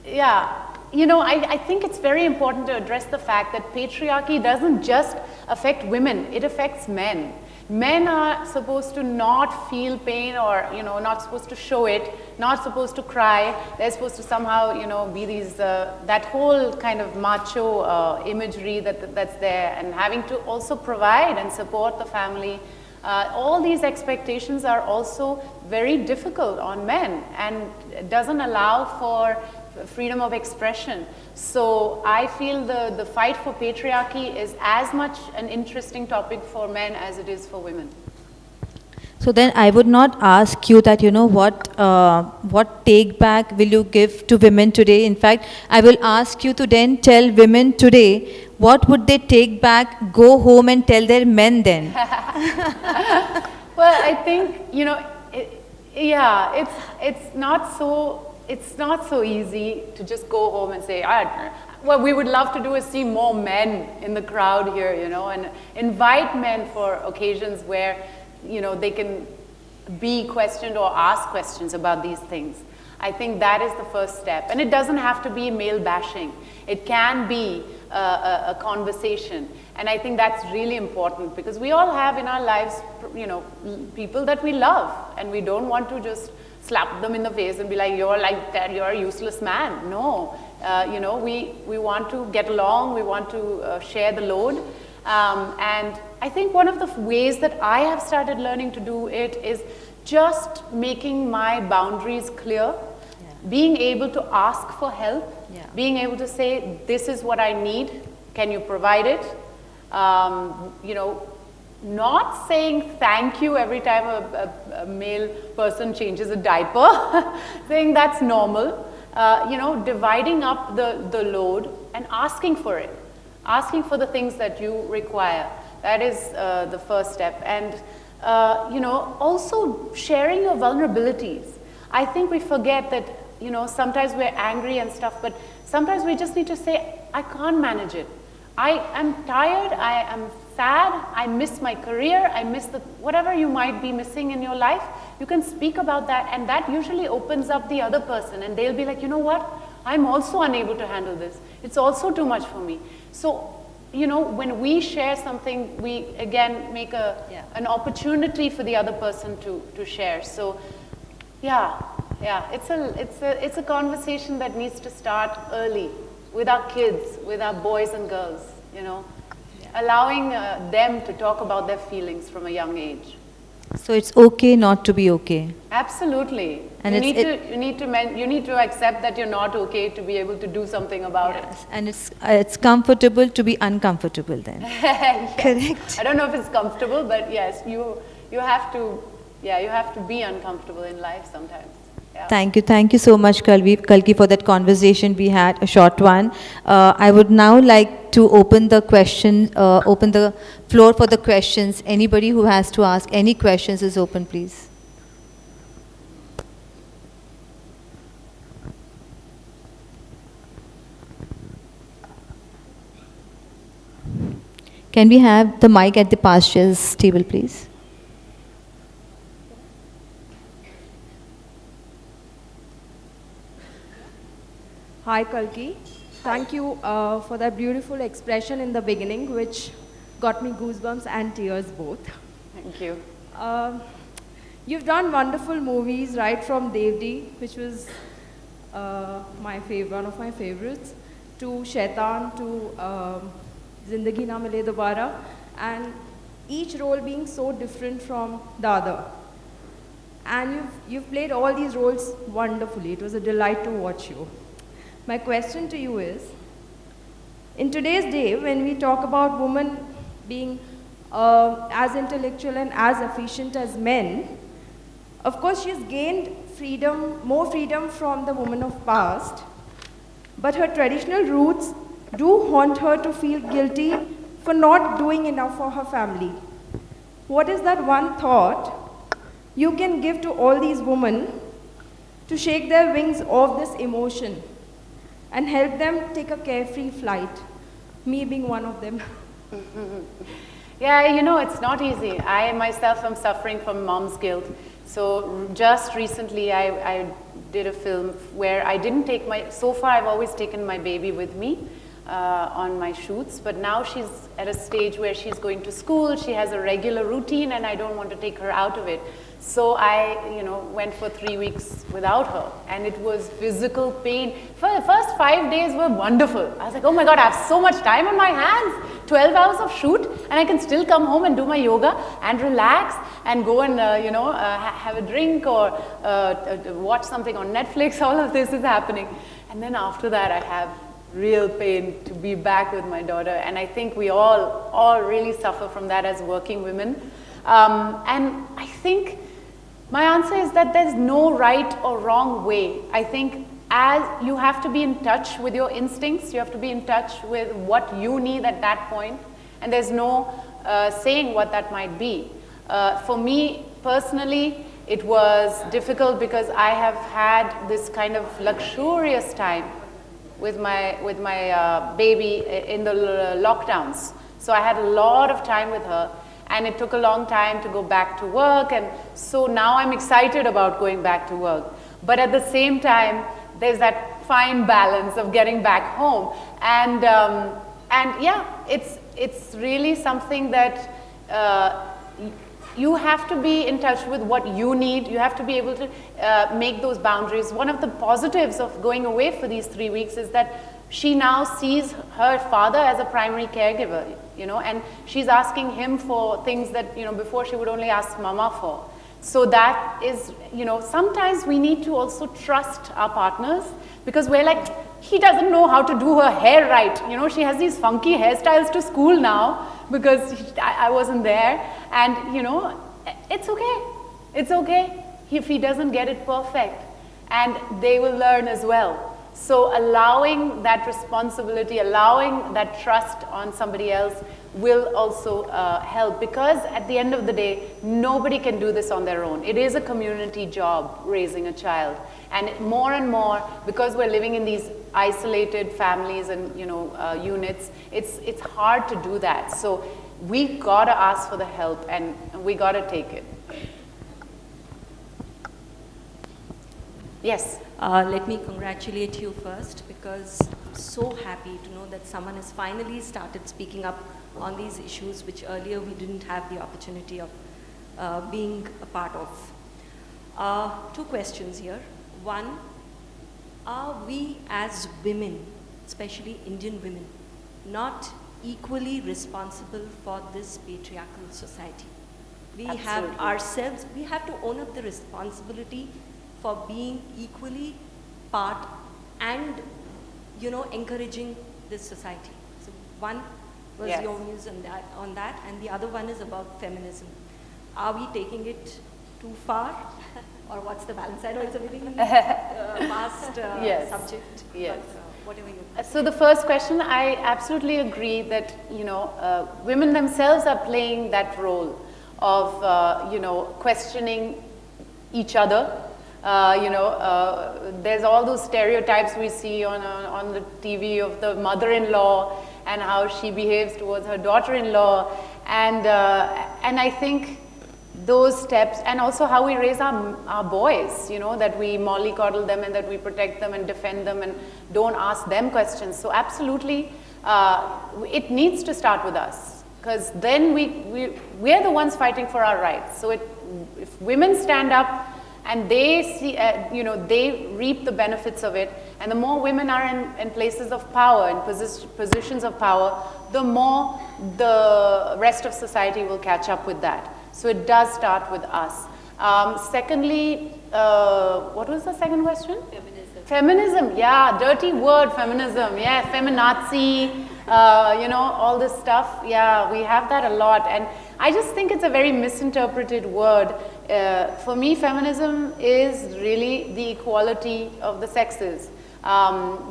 I think it's very important to address the fact that patriarchy doesn't just affect women, it affects men. Men are supposed to not feel pain, or, not supposed to show it, not supposed to cry. They're supposed to somehow, be these, that whole kind of macho imagery that's there, and having to also provide and support the family. All these expectations are also very difficult on men, and doesn't allow for freedom of expression. So I feel the fight for patriarchy is as much an interesting topic for men as it is for women. So then I would not ask you that, what take back will you give to women today? In fact, I will ask you to then tell women today, what would they take back, go home and tell their men then? Well, I think, it's not so easy to just go home and say, what we would love to do is see more men in the crowd here, and invite men for occasions where, they can be questioned or ask questions about these things. I think that is the first step. And it doesn't have to be male bashing. It can be a conversation. And I think that's really important, because we all have in our lives, people that we love, and we don't want to just slap them in the face and be like, you're like that, you're a useless man. No, we want to get along, we want to share the load. And I think one of the ways that I have started learning to do it is just making my boundaries clear, being able to ask for help, being able to say, this is what I need, can you provide it? You know, not saying thank you every time a male person changes a diaper, saying that's normal. You know, dividing up the load and asking for it, asking for the things that you require. That is the first step. And, you know, also sharing your vulnerabilities. I think we forget that, you know, sometimes we're angry and stuff, but sometimes we just need to say, I can't manage it. I am tired, I am sad, I miss my career, I miss whatever you might be missing in your life. You can speak about that, and that usually opens up the other person, and they'll be like, you know what, I'm also unable to handle this. It's also too much for me. So, you know, when we share something, we again make an opportunity for the other person to share. So, yeah, it's a conversation that needs to start early with our kids, with our boys and girls, you know, allowing them to talk about their feelings from a young age. So it's okay not to be okay. Absolutely. And you need to accept that you're not okay to be able to do something about it. And it's comfortable to be uncomfortable then. Yes. Correct. I don't know if it's comfortable, but yes, you have to be uncomfortable in life sometimes. Yeah. Thank you so much, Kalki, for that conversation we had, a short one. I would now like to open the floor for the questions. Anybody who has to ask any questions is open, please. Can we have the mic at the pastures table, please? Hi Kalki, thank you for that beautiful expression in the beginning which got me goosebumps and tears both. Thank you. You've done wonderful movies right from Devdi, which was one of my favorites, to Shaitan, to Zindagi Na Mile Dobara, and each role being so different from the other. And you've played all these roles wonderfully. It was a delight to watch you. My question to you is, in today's day, when we talk about women being as intellectual and as efficient as men, of course she's gained freedom, more freedom from the women of past, but her traditional roots do haunt her to feel guilty for not doing enough for her family. What is that one thought you can give to all these women to shake their wings off this emotion and help them take a carefree flight, me being one of them? Yeah, you know, it's not easy. I myself am suffering from mom's guilt. So just recently I did a film where I didn't take so far I've always taken my baby with me on my shoots, but now she's at a stage where she's going to school, she has a regular routine, and I don't want to take her out of it. So I, went for 3 weeks without her, and it was physical pain. For the first 5 days were wonderful. I was like, oh my God, I have so much time on my hands, 12 hours of shoot, and I can still come home and do my yoga and relax and go and, have a drink or watch something on Netflix. All of this is happening. And then after that, I have real pain to be back with my daughter. And I think we all really suffer from that as working women. And I think my answer is that there's no right or wrong way. I think as you have to be in touch with your instincts, you have to be in touch with what you need at that point, and there's no saying what that might be. For me personally, it was difficult because I have had this kind of luxurious time with my baby in the lockdowns. So I had a lot of time with her, and it took a long time to go back to work, and so now I'm excited about going back to work. But at the same time, there's that fine balance of getting back home, and yeah, it's really something that you have to be in touch with what you need. You have to be able to make those boundaries. One of the positives of going away for these 3 weeks is that she now sees her father as a primary caregiver, and she's asking him for things that, before she would only ask mama for. So that is, you know, sometimes we need to also trust our partners, because we're like, he doesn't know how to do her hair right. You know, she has these funky hairstyles to school now because I wasn't there. And, you know, it's okay. It's okay if he doesn't get it perfect. And they will learn as well. So allowing that responsibility, allowing that trust on somebody else will also help, because at the end of the day, nobody can do this on their own. It is a community job, raising a child. And more and more, because we're living in these isolated families and, you know, units, it's hard to do that. So we gotta ask for the help, and we gotta take it. Yes. Let me congratulate you first, because I'm so happy to know that someone has finally started speaking up on these issues which earlier we didn't have the opportunity of being a part of. Two questions here. One, are we as women, especially Indian women, not equally responsible for this patriarchal society? We have ourselves, we have to own up the responsibility for being equally part and, you know, encouraging this society. So one was your views on that, and the other one is about feminism. Are we taking it too far, or what's the balance? I know it's a very vast subject. Yes. But, whatever you. So the first question, I absolutely agree that, you know, women themselves are playing that role of, you know, questioning each other. There's all those stereotypes we see on the TV of the mother-in-law and how she behaves towards her daughter-in-law, and I think those steps, and also how we raise our boys, you know, that we mollycoddle them and that we protect them and defend them and don't ask them questions. So absolutely, it needs to start with us, because then we're the ones fighting for our rights. So if women stand up and they see, you know, they reap the benefits of it, and the more women are in places of power, in positions of power, the more the rest of society will catch up with that. So it does start with us. Secondly, what was the second question? Feminism. Feminism, yeah, dirty word, feminism, yeah, feminazi, you know, all this stuff, yeah, we have that a lot. And I just think it's a very misinterpreted word. For me, feminism is really the equality of the sexes.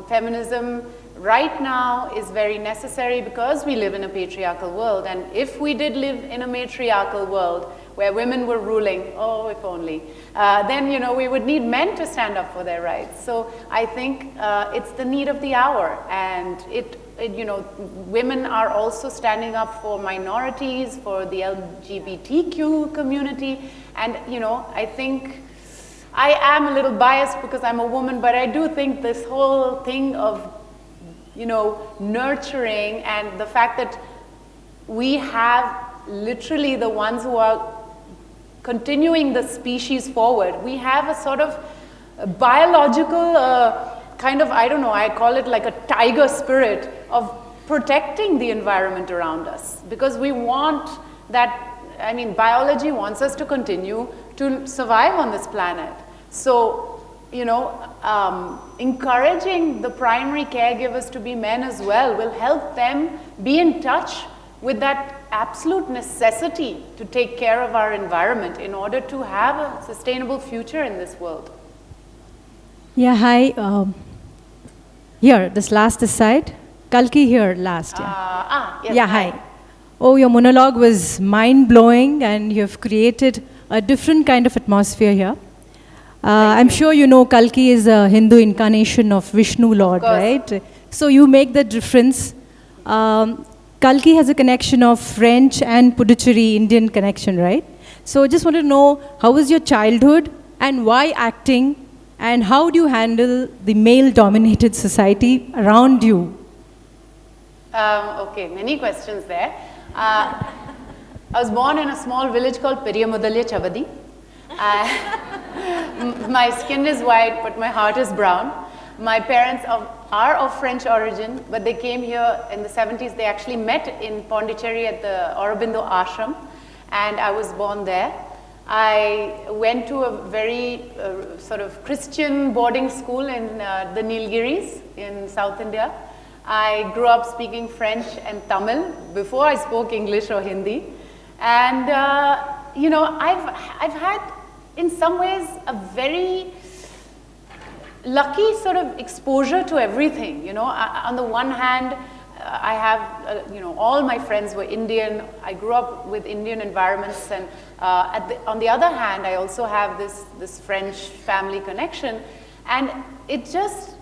Feminism right now is very necessary because we live in a patriarchal world, and if we did live in a matriarchal world where women were ruling, oh, if only, then, you know, we would need men to stand up for their rights. So I think it's the need of the hour, and you know, women are also standing up for minorities, for the LGBTQ community, and, you know, I think I am a little biased because I'm a woman, but I do think this whole thing of, you know, nurturing, and the fact that we have literally the ones who are continuing the species forward. We have a sort of biological kind of, I don't know, I call it like a tiger spirit of protecting the environment around us, because we want that. I mean, biology wants us to continue to survive on this planet. So, you know, encouraging the primary caregivers to be men as well will help them be in touch with that absolute necessity to take care of our environment in order to have a sustainable future in this world. Yeah, hi. Here, this last side. Kalki here last. Yes, yeah, hi. Oh, your monologue was mind-blowing, and you've created a different kind of atmosphere here. I'm sure you know Kalki is a Hindu incarnation of Vishnu Lord, right? So you make the difference. Kalki has a connection of French and Puducherry Indian connection, right? So just want to know, how was your childhood and why acting, and how do you handle the male-dominated society around you? Okay, many questions there. I was born in a small village called Periyamudalya Chavadi. My skin is white, but my heart is brown. My parents are of French origin, but they came here in the 70s. They actually met in Pondicherry at the Aurobindo Ashram, and I was born there. I went to a very sort of Christian boarding school in the Nilgiris in South India. I grew up speaking French and Tamil before I spoke English or Hindi. And, you know, I've had, in some ways, a very lucky sort of exposure to everything. You know, on the one hand, I have, you know, all my friends were Indian. I grew up with Indian environments, and on the other hand, I also have this French family connection, and it just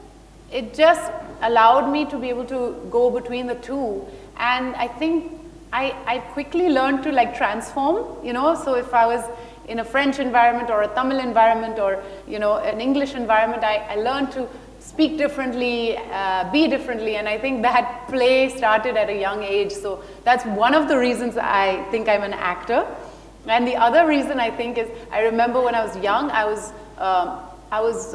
allowed me to be able to go between the two. And I think I quickly learned to like transform, you know. So if I was in a French environment or a Tamil environment or, you know, an English environment, I learned to speak differently, be differently, and I think that play started at a young age. So that's one of the reasons I think I'm an actor. And the other reason I think is, I remember when I was young, I was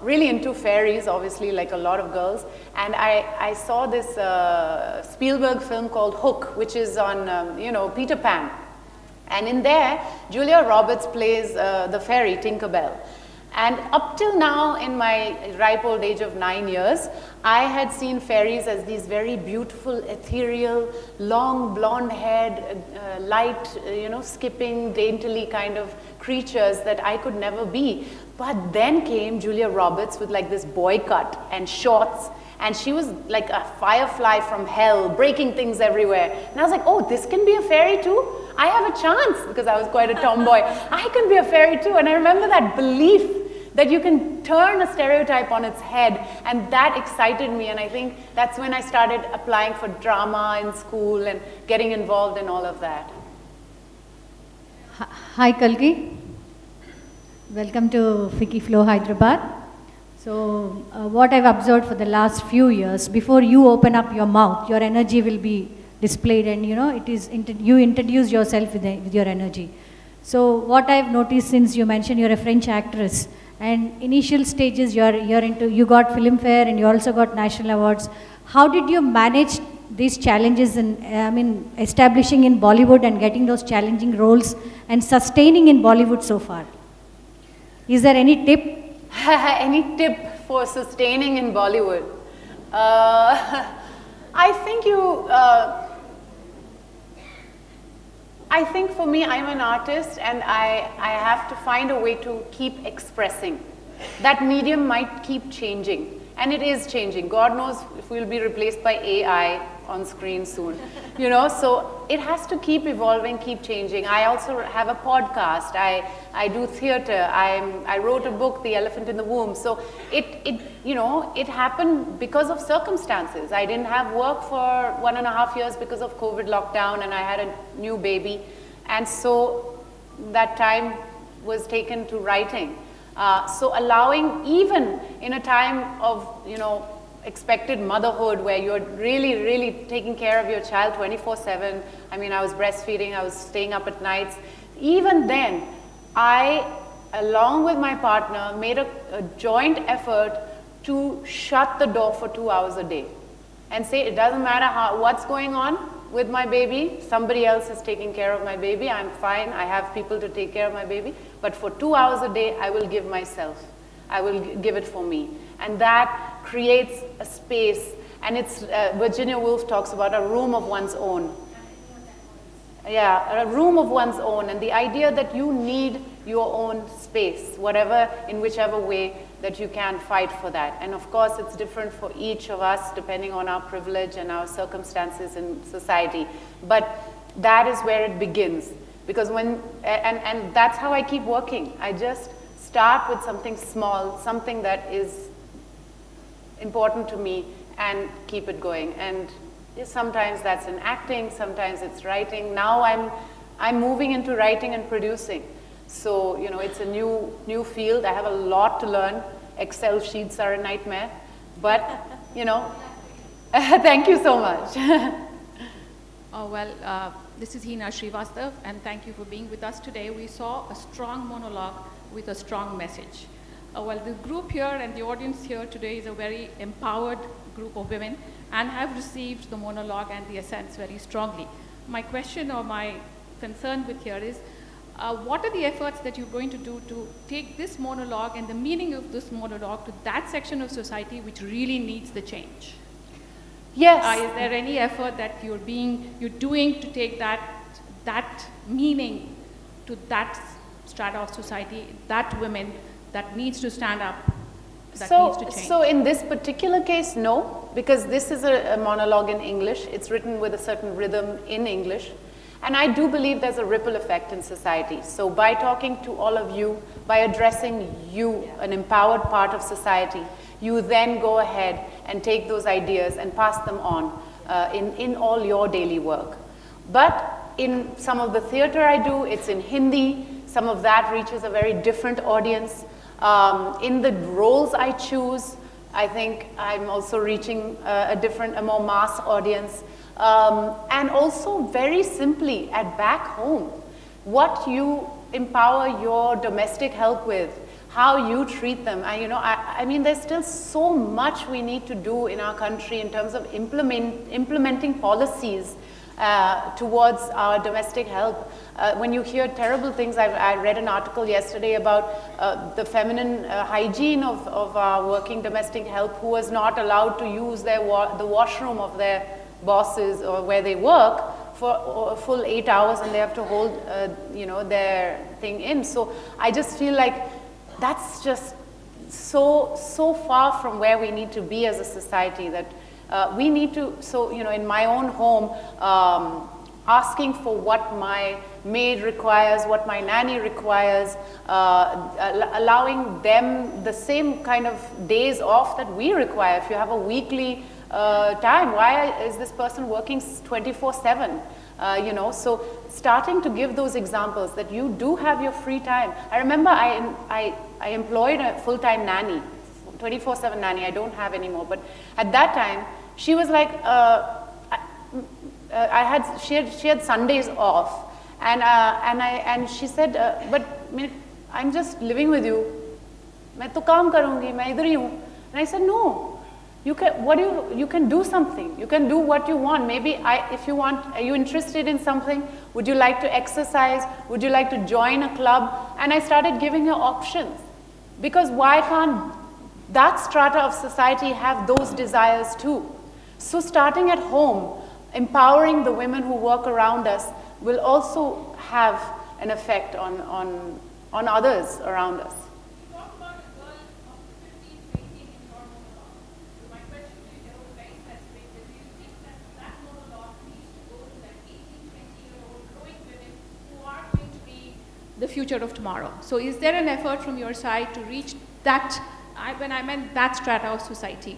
really into fairies, obviously, like a lot of girls. And I saw this Spielberg film called Hook, which is on, you know, Peter Pan. And in there, Julia Roberts plays the fairy Tinkerbell. And up till now, in my ripe old age of 9 years, I had seen fairies as these very beautiful, ethereal, long, blonde-haired, light, you know, skipping, daintily kind of creatures that I could never be. But then came Julia Roberts with like this boy cut and shorts, and she was like a firefly from hell, breaking things everywhere. And I was like, oh, this can be a fairy too? I have a chance, because I was quite a tomboy. I can be a fairy too. And I remember that belief that you can turn a stereotype on its head, and that excited me. And I think that's when I started applying for drama in school and getting involved in all of that. Hi Kalki, welcome to Fiki Flow Hyderabad. So what I've observed for the last few years, before you open up your mouth, your energy will be displayed, and you know, it is you introduce yourself with your energy. So what I've noticed, since you mentioned you're a French actress, and initial stages you got Filmfare and you also got national awards. How did you manage these challenges in, I mean, establishing in Bollywood and getting those challenging roles and sustaining in Bollywood so far? Is there any tip? Any tip for sustaining in Bollywood? I think for me, I'm an artist, and I have to find a way to keep expressing. That medium might keep changing, and it is changing. God knows if we'll be replaced by AI on screen soon, you know, so it has to keep evolving, keep changing. I also have a podcast, I do theater, I wrote a book, The Elephant in the Womb. So you know, it happened because of circumstances. I didn't have work for 1.5 years because of COVID lockdown, and I had a new baby. And so that time was taken to writing. So allowing, even in a time of, you know, expected motherhood, where you're really, really taking care of your child 24/7. I mean, I was breastfeeding, I was staying up at nights. Even then, I, along with my partner, made a joint effort to shut the door for 2 hours a day and say, it doesn't matter what's going on with my baby, somebody else is taking care of my baby, I'm fine, I have people to take care of my baby, but for 2 hours a day, I will give myself. I will give it for me. And that creates a space, and it's, Virginia Woolf talks about a room of one's own. Yeah, a room of one's own, and the idea that you need your own space, whatever, in whichever way that you can fight for that. And of course, it's different for each of us, depending on our privilege and our circumstances in society. But that is where it begins. Because when, and that's how I keep working. I just start with something small, something that is important to me, and keep it going. And sometimes that's in acting, sometimes it's writing. Now I'm moving into writing and producing. So, you know, it's a new field. I have a lot to learn. Excel sheets are a nightmare. But, you know, thank you so much. This is Hina Srivastav, and thank you for being with us today. We saw a strong monologue with a strong message. The group here and the audience here today is a very empowered group of women and have received the monologue and the essence very strongly. My question or my concern with here is, What are the efforts that you're going to do to take this monologue and the meaning of this monologue to that section of society which really needs the change? Yes. Is there any effort that you're doing to take that meaning to that strata of society, that women that needs to stand up, that needs to change? So in this particular case, no, because this is a monologue in English. It's written with a certain rhythm in English. And I do believe there's a ripple effect in society. So by talking to all of you, by addressing you, an empowered part of society, you then go ahead and take those ideas and pass them on in all your daily work. But in some of the theater I do, it's in Hindi. Some of that reaches a very different audience. In the roles I choose, I think I'm also reaching a more mass audience. And also very simply at back home, what you empower your domestic help with, how you treat them. I mean, there's still so much we need to do in our country in terms of implementing policies towards our domestic help. When you hear terrible things, I read an article yesterday about the feminine hygiene of our working domestic help, who was not allowed to use the washroom of their bosses or where they work for a full 8 hours, and they have to hold their thing in. So I just feel like that's just so far from where we need to be as a society, that we need to, in my own home, asking for what my maid requires, what my nanny requires, allowing them the same kind of days off that we require. If you have a weekly time, why is this person working 24/7? So starting to give those examples that you do have your free time. I remember I employed a full-time nanny, 24/7 nanny. I don't have anymore, but at that time she was like, she had Sundays off, and she said, but I'm just living with you. मैं तो काम करूँगी, मैं इधर ही हूँ. And I said, no. You can do something. You can do what you want. Maybe if you want, are you interested in something? Would you like to exercise? Would you like to join a club? And I started giving her options. Because why can't that strata of society have those desires too? So starting at home, empowering the women who work around us will also have an effect on others around us. The future of tomorrow. So is there an effort from your side to reach that, when I meant that strata of society,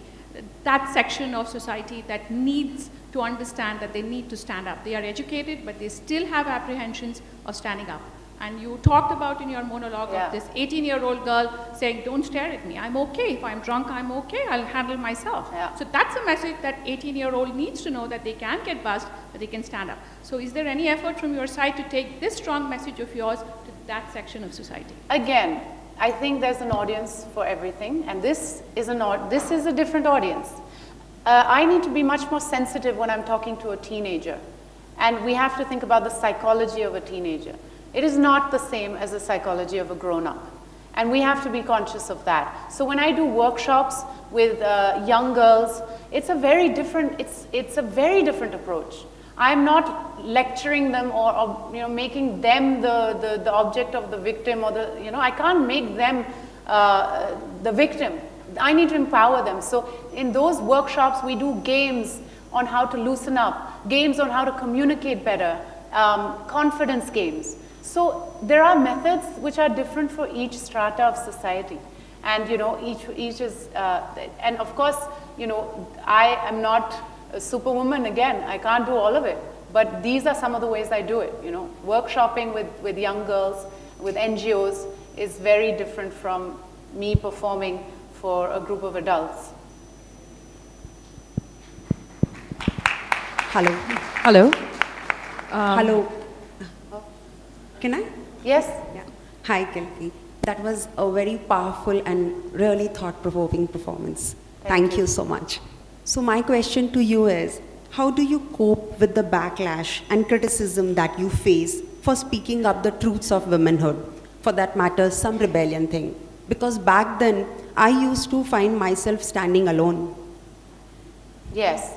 that section of society that needs to understand that they need to stand up. They are educated, but they still have apprehensions of standing up. And you talked about in your monologue of this 18-year-old girl saying, don't stare at me. I'm okay. If I'm drunk, I'm okay. I'll handle myself. Yeah. So that's a message that 18-year-old needs to know, that they can get buzzed, but they can stand up. So is there any effort from your side to take this strong message of yours to that section of society? Again, I think there's an audience for everything, and this is a different audience. I need to be much more sensitive when I'm talking to a teenager, and we have to think about the psychology of a teenager. It is not the same as the psychology of a grown-up, and we have to be conscious of that. So when I do workshops with young girls, it's a very different approach. I'm not lecturing them or making them the object of the victim, or I can't make them the victim. I need to empower them. So in those workshops, we do games on how to loosen up, games on how to communicate better, confidence games. So there are methods which are different for each strata of society, and each is, and of course, I am not a superwoman. Again, I can't do all of it, but these are some of the ways I do it. Workshopping with young girls, with NGOs, is very different from me performing for a group of adults. Hello. Hello. Hello. Can I? Yes. Yeah. Hi, KALKI. That was a very powerful and really thought-provoking performance. Thank you so much. So my question to you is, how do you cope with the backlash and criticism that you face for speaking up the truths of womanhood. For that matter, some rebellion thing. Because back then, I used to find myself standing alone. Yes.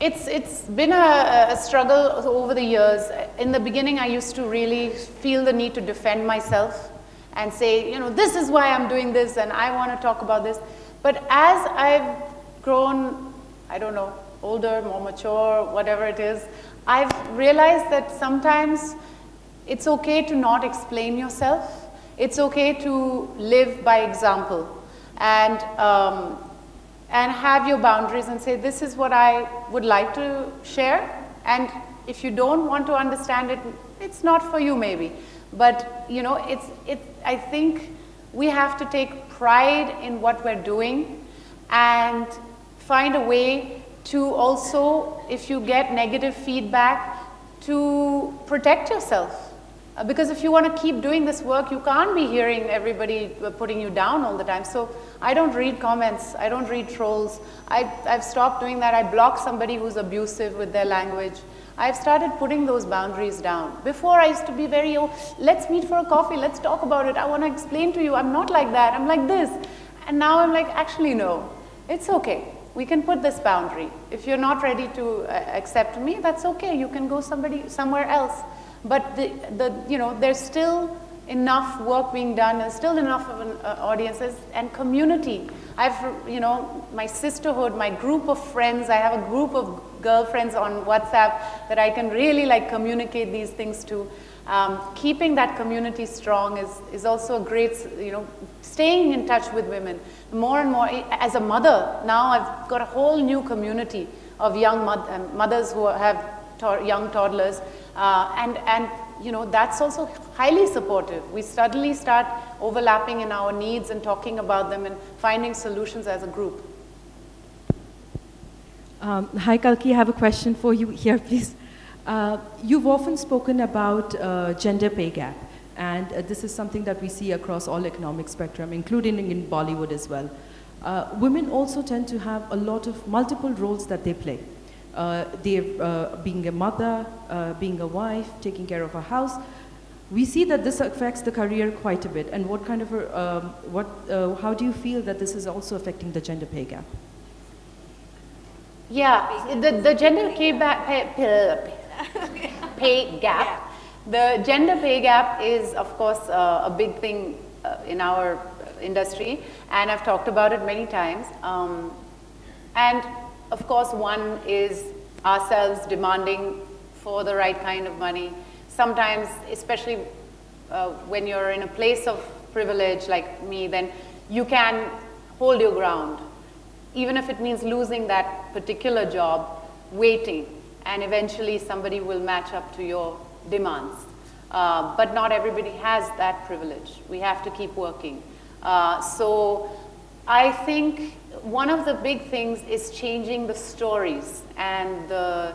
It's been a struggle over the years. In the beginning, I used to really feel the need to defend myself and say, you know, this is why I'm doing this and I want to talk about this. But as I've grown, I don't know, older, more mature, whatever it is, I've realized that sometimes it's okay to not explain yourself. It's okay to live by example and have your boundaries and say, this is what I would like to share. And if you don't want to understand it, it's not for you maybe. But, you know, I think we have to take pride in what we're doing and find a way to also, if you get negative feedback, to protect yourself. Because if you want to keep doing this work, you can't be hearing everybody putting you down all the time. So I don't read comments, I don't read trolls. I've stopped doing that. I block somebody who's abusive with their language. I've started putting those boundaries down. Before I used to be very, oh, let's meet for a coffee, let's talk about it. I want to explain to you, I'm not like that, I'm like this. And now I'm like, actually no, it's okay. We can put this boundary. If you're not ready to accept me, that's okay. You can go somewhere else. But you know, there's still enough work being done. There's still enough of an audiences and community. You know, my sisterhood, my group of friends. I have a group of girlfriends on WhatsApp that I can really like communicate these things to. Keeping that community strong is also a great, you know, staying in touch with women. More and more, as a mother, now I've got a whole new community of young mothers who have young toddlers. And you know, that's also highly supportive. We suddenly start overlapping in our needs and talking about them and finding solutions as a group. Hi, Kalki, I have a question for you here, please. You've often spoken about gender pay gap, and this is something that we see across all economic spectrum, including in Bollywood as well. Women also tend to have a lot of multiple roles that they play. Being a mother, being a wife, taking care of a house. We see that this affects the career quite a bit. And what kind of how do you feel that this is also affecting the gender pay gap? Yeah, the gender pay gap. The gender pay gap is, of course, a big thing in our industry, and I've talked about it many times. And of course, one is ourselves demanding for the right kind of money. Sometimes, especially when you're in a place of privilege like me, then you can hold your ground. Even if it means losing that particular job, waiting, and eventually somebody will match up to your demands. But not everybody has that privilege. We have to keep working. So I think one of the big things is changing the stories and the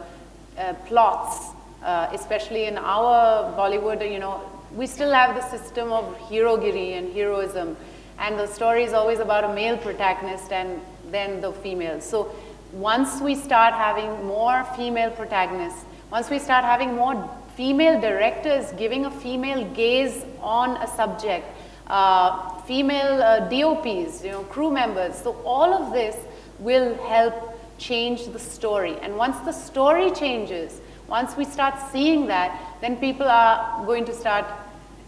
plots, especially in our Bollywood. You know, we still have the system of herogiri and heroism, and the story is always about a male protagonist and then the female. So once we start having more female protagonists, once we start having more female directors giving a female gaze on a subject, female DOPs, you know, crew members. So all of this will help change the story. And once the story changes, once we start seeing that, then people are going to start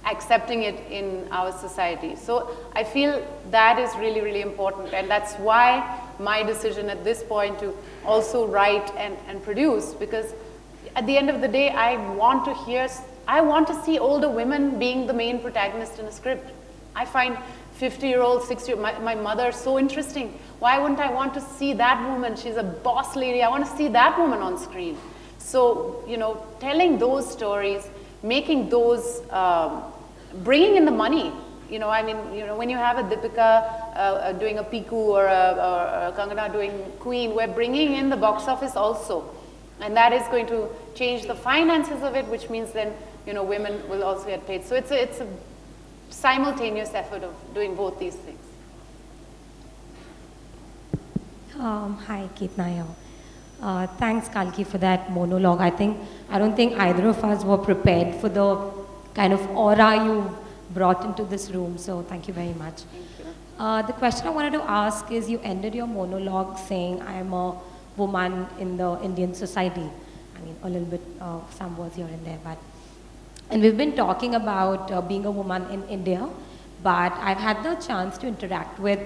accepting it in our society. So I feel that is really, really important. And that's why my decision at this point to also write and produce, because at the end of the day, I want to see older women being the main protagonist in a script. I find 50-year-old, 60-year-old, my mother so interesting. Why wouldn't I want to see that woman? She's a boss lady. I want to see that woman on screen. So, you know, telling those stories, making those, bringing in the money. You know, I mean, you know, when you have a Deepika doing a Piku or a Kangana doing Queen, we're bringing in the box office also. And that is going to change the finances of it, which means then, you know, women will also get paid. So it's a simultaneous effort of doing both these things. Hi, Keet Nayo. Thanks, Kalki, for that monologue. I don't think either of us were prepared for the kind of aura you brought into this room. So thank you very much. The question I wanted to ask is, you ended your monologue saying, I am a woman in the Indian society. I mean, a little bit, some words here and there, but. And we've been talking about being a woman in India, but I've had the chance to interact with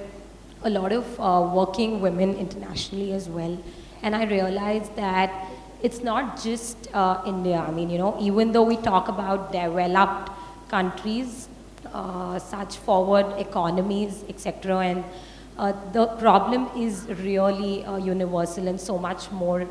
a lot of working women internationally as well. And I realized that it's not just India. I mean, even though we talk about developed countries, such forward economies, etc., and the problem is really universal and so much more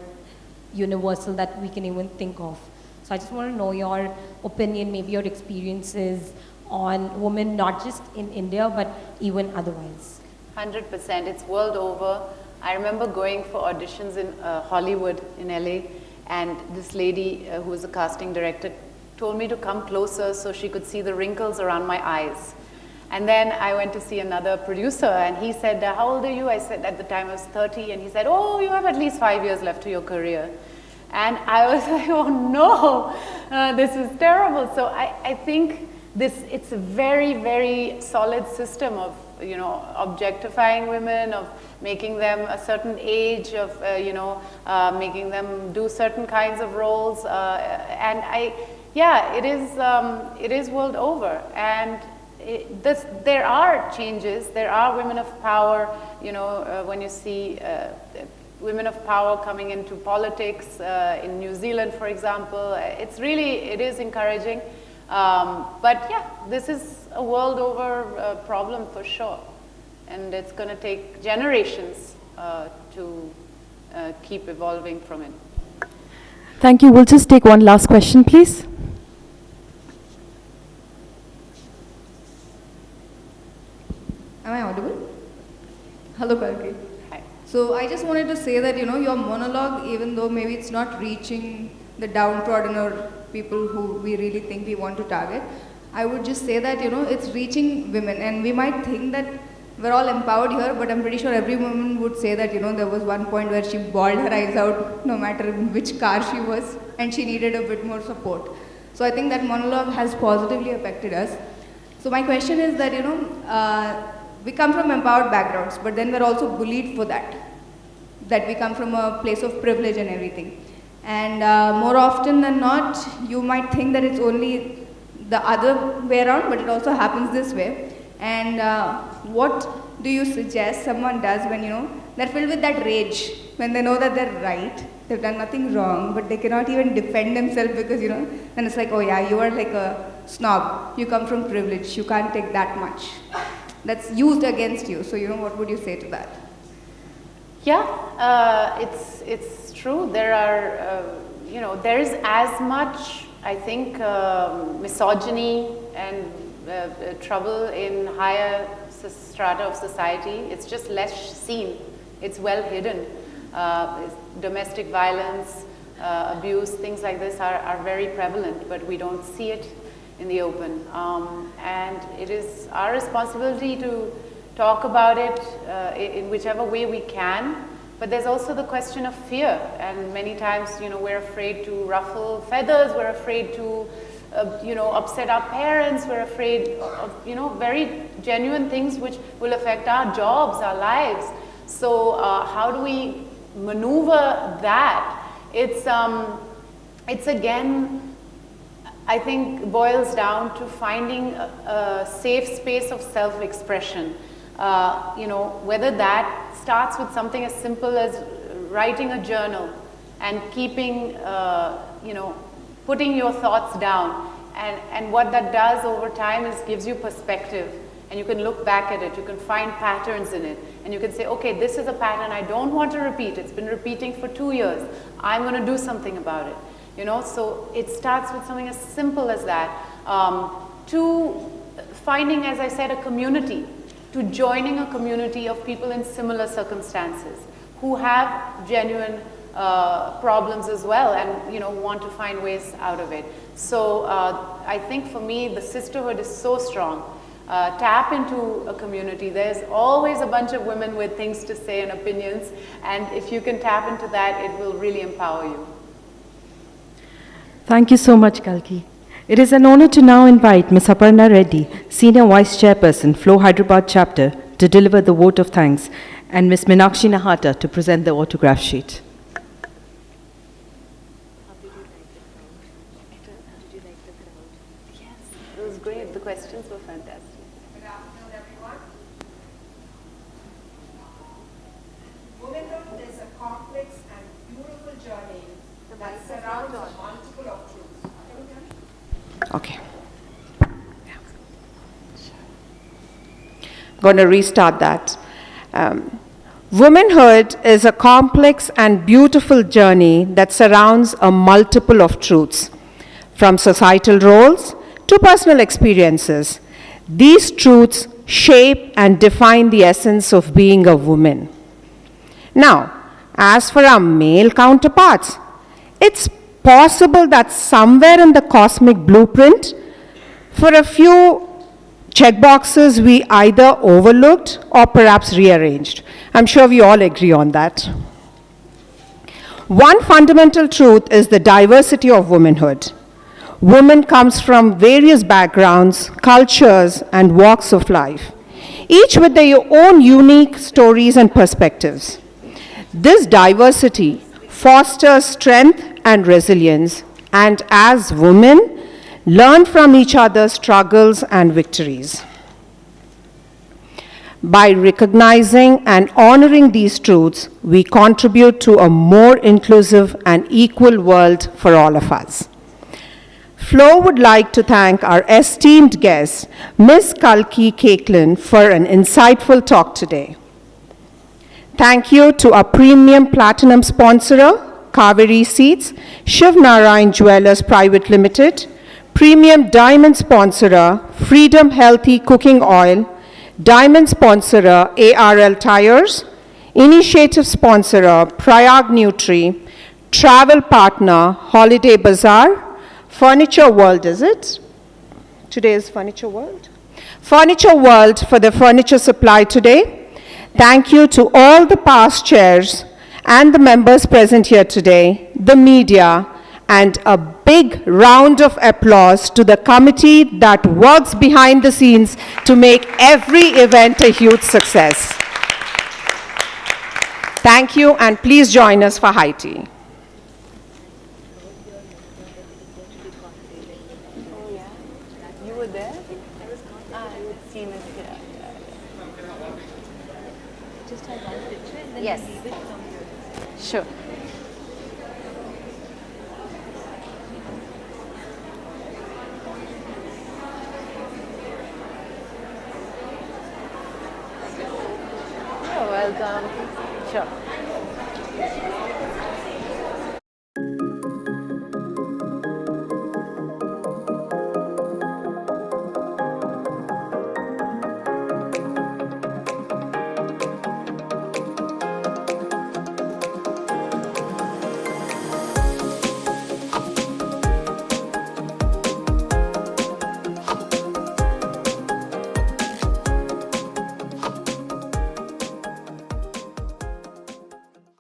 universal that we can even think of. So I just want to know your opinion, maybe your experiences on women, not just in India, but even otherwise. 100%. It's world over. I remember going for auditions in Hollywood in LA, and this lady who was a casting director told me to come closer so she could see the wrinkles around my eyes. And then I went to see another producer, and he said, how old are you? I said, at the time I was 30, and he said, oh, you have at least 5 years left to your career. And I was like, oh no, this is terrible. So I think it's a very, very solid system of, objectifying women, of making them a certain age, of, making them do certain kinds of roles. And it is world over. And there are changes, there are women of power, when you see women of power coming into politics in New Zealand, for example. It is encouraging. But yeah, this is a world over problem for sure. And it's going to take generations to keep evolving from it. Thank you. We'll just take one last question, please. Am I audible? Hello, Kalki. Hi. So I just wanted to say that, your monologue, even though maybe it's not reaching the downtrodden or people who we really think we want to target, I would just say that, it's reaching women. And we might think that we're all empowered here, but I'm pretty sure every woman would say that, there was one point where she bawled her eyes out, no matter in which car she was, and she needed a bit more support. So I think that monologue has positively affected us. So my question is that, we come from empowered backgrounds, but then we're also bullied for that we come from a place of privilege and everything. And more often than not, you might think that it's only the other way around, but it also happens this way. And what do you suggest someone does when, they're filled with that rage, when they know that they're right, they've done nothing wrong, but they cannot even defend themselves because, then it's like, oh yeah, you are like a snob, you come from privilege, you can't take that much. That's used against you. So, what would you say to that? Yeah, it's true. There are, there is as much, I think, misogyny and trouble in higher strata of society. It's just less seen. It's well hidden. Domestic violence, abuse, things like this are very prevalent, but we don't see it in the open. And it is our responsibility to talk about it in whichever way we can. But there's also the question of fear. And many times, we're afraid to ruffle feathers, we're afraid to, upset our parents, we're afraid of, very genuine things which will affect our jobs, our lives. So how do we maneuver that? It's again, I think, boils down to finding a safe space of self-expression. Whether that starts with something as simple as writing a journal and keeping, putting your thoughts down. And what that does over time is gives you perspective. And you can look back at it, you can find patterns in it. And you can say, okay, this is a pattern I don't want to repeat. It's been repeating for 2 years. I'm going to do something about it. So it starts with something as simple as that, to finding, as I said, a community, to joining a community of people in similar circumstances who have genuine problems as well and want to find ways out of it. So I think for me, the sisterhood is so strong. tap into a community. There's always a bunch of women with things to say and opinions, and if you can tap into that, it will really empower you. Thank you so much, Kalki. It is an honor to now invite Ms. Aparna Reddy, Senior Vice Chairperson, Flow Hyderabad Chapter, to deliver the vote of thanks, and Ms. Meenakshi Nahata to present the autograph sheet. It was great. The questions were fantastic. Good afternoon, everyone. Womanhood is a complex and beautiful journey that surrounds a multiple of truths. Okay. Going to restart that. Womanhood is a complex and beautiful journey that surrounds a multiple of truths, from societal roles to personal experiences. These truths shape and define the essence of being a woman. Now, as for our male counterparts, it's possible that somewhere in the cosmic blueprint, for a few checkboxes we either overlooked or perhaps rearranged. I'm sure we all agree on that. One fundamental truth is the diversity of womanhood. Women comes from various backgrounds, cultures, and walks of life, each with their own unique stories and perspectives. This diversity fosters strength and resilience, and as women, learn from each other's struggles and victories. By recognizing and honoring these truths, we contribute to a more inclusive and equal world for all of us. Flo would like to thank our esteemed guest, Ms. KALKI KOECHLIN, for an insightful talk today. Thank you to our premium platinum sponsor, Kaveri Seeds, Shiv Narayan Jewelers Private Limited, premium diamond sponsorer, Freedom Healthy Cooking Oil, diamond sponsorer, ARL Tires, initiative sponsorer, Prayag Nutri, travel partner, Holiday Bazaar, Furniture World, is it? Today is Furniture World? Furniture World for the furniture supply today. Thank you to all the past chairs and the members present here today, the media, and a big round of applause to the committee that works behind the scenes to make every event a huge success. Thank you, and please join us for high tea. You were there? I would seen it here. Just have one picture and then Yes. leave it from here. Sure. You're welcome. Sure.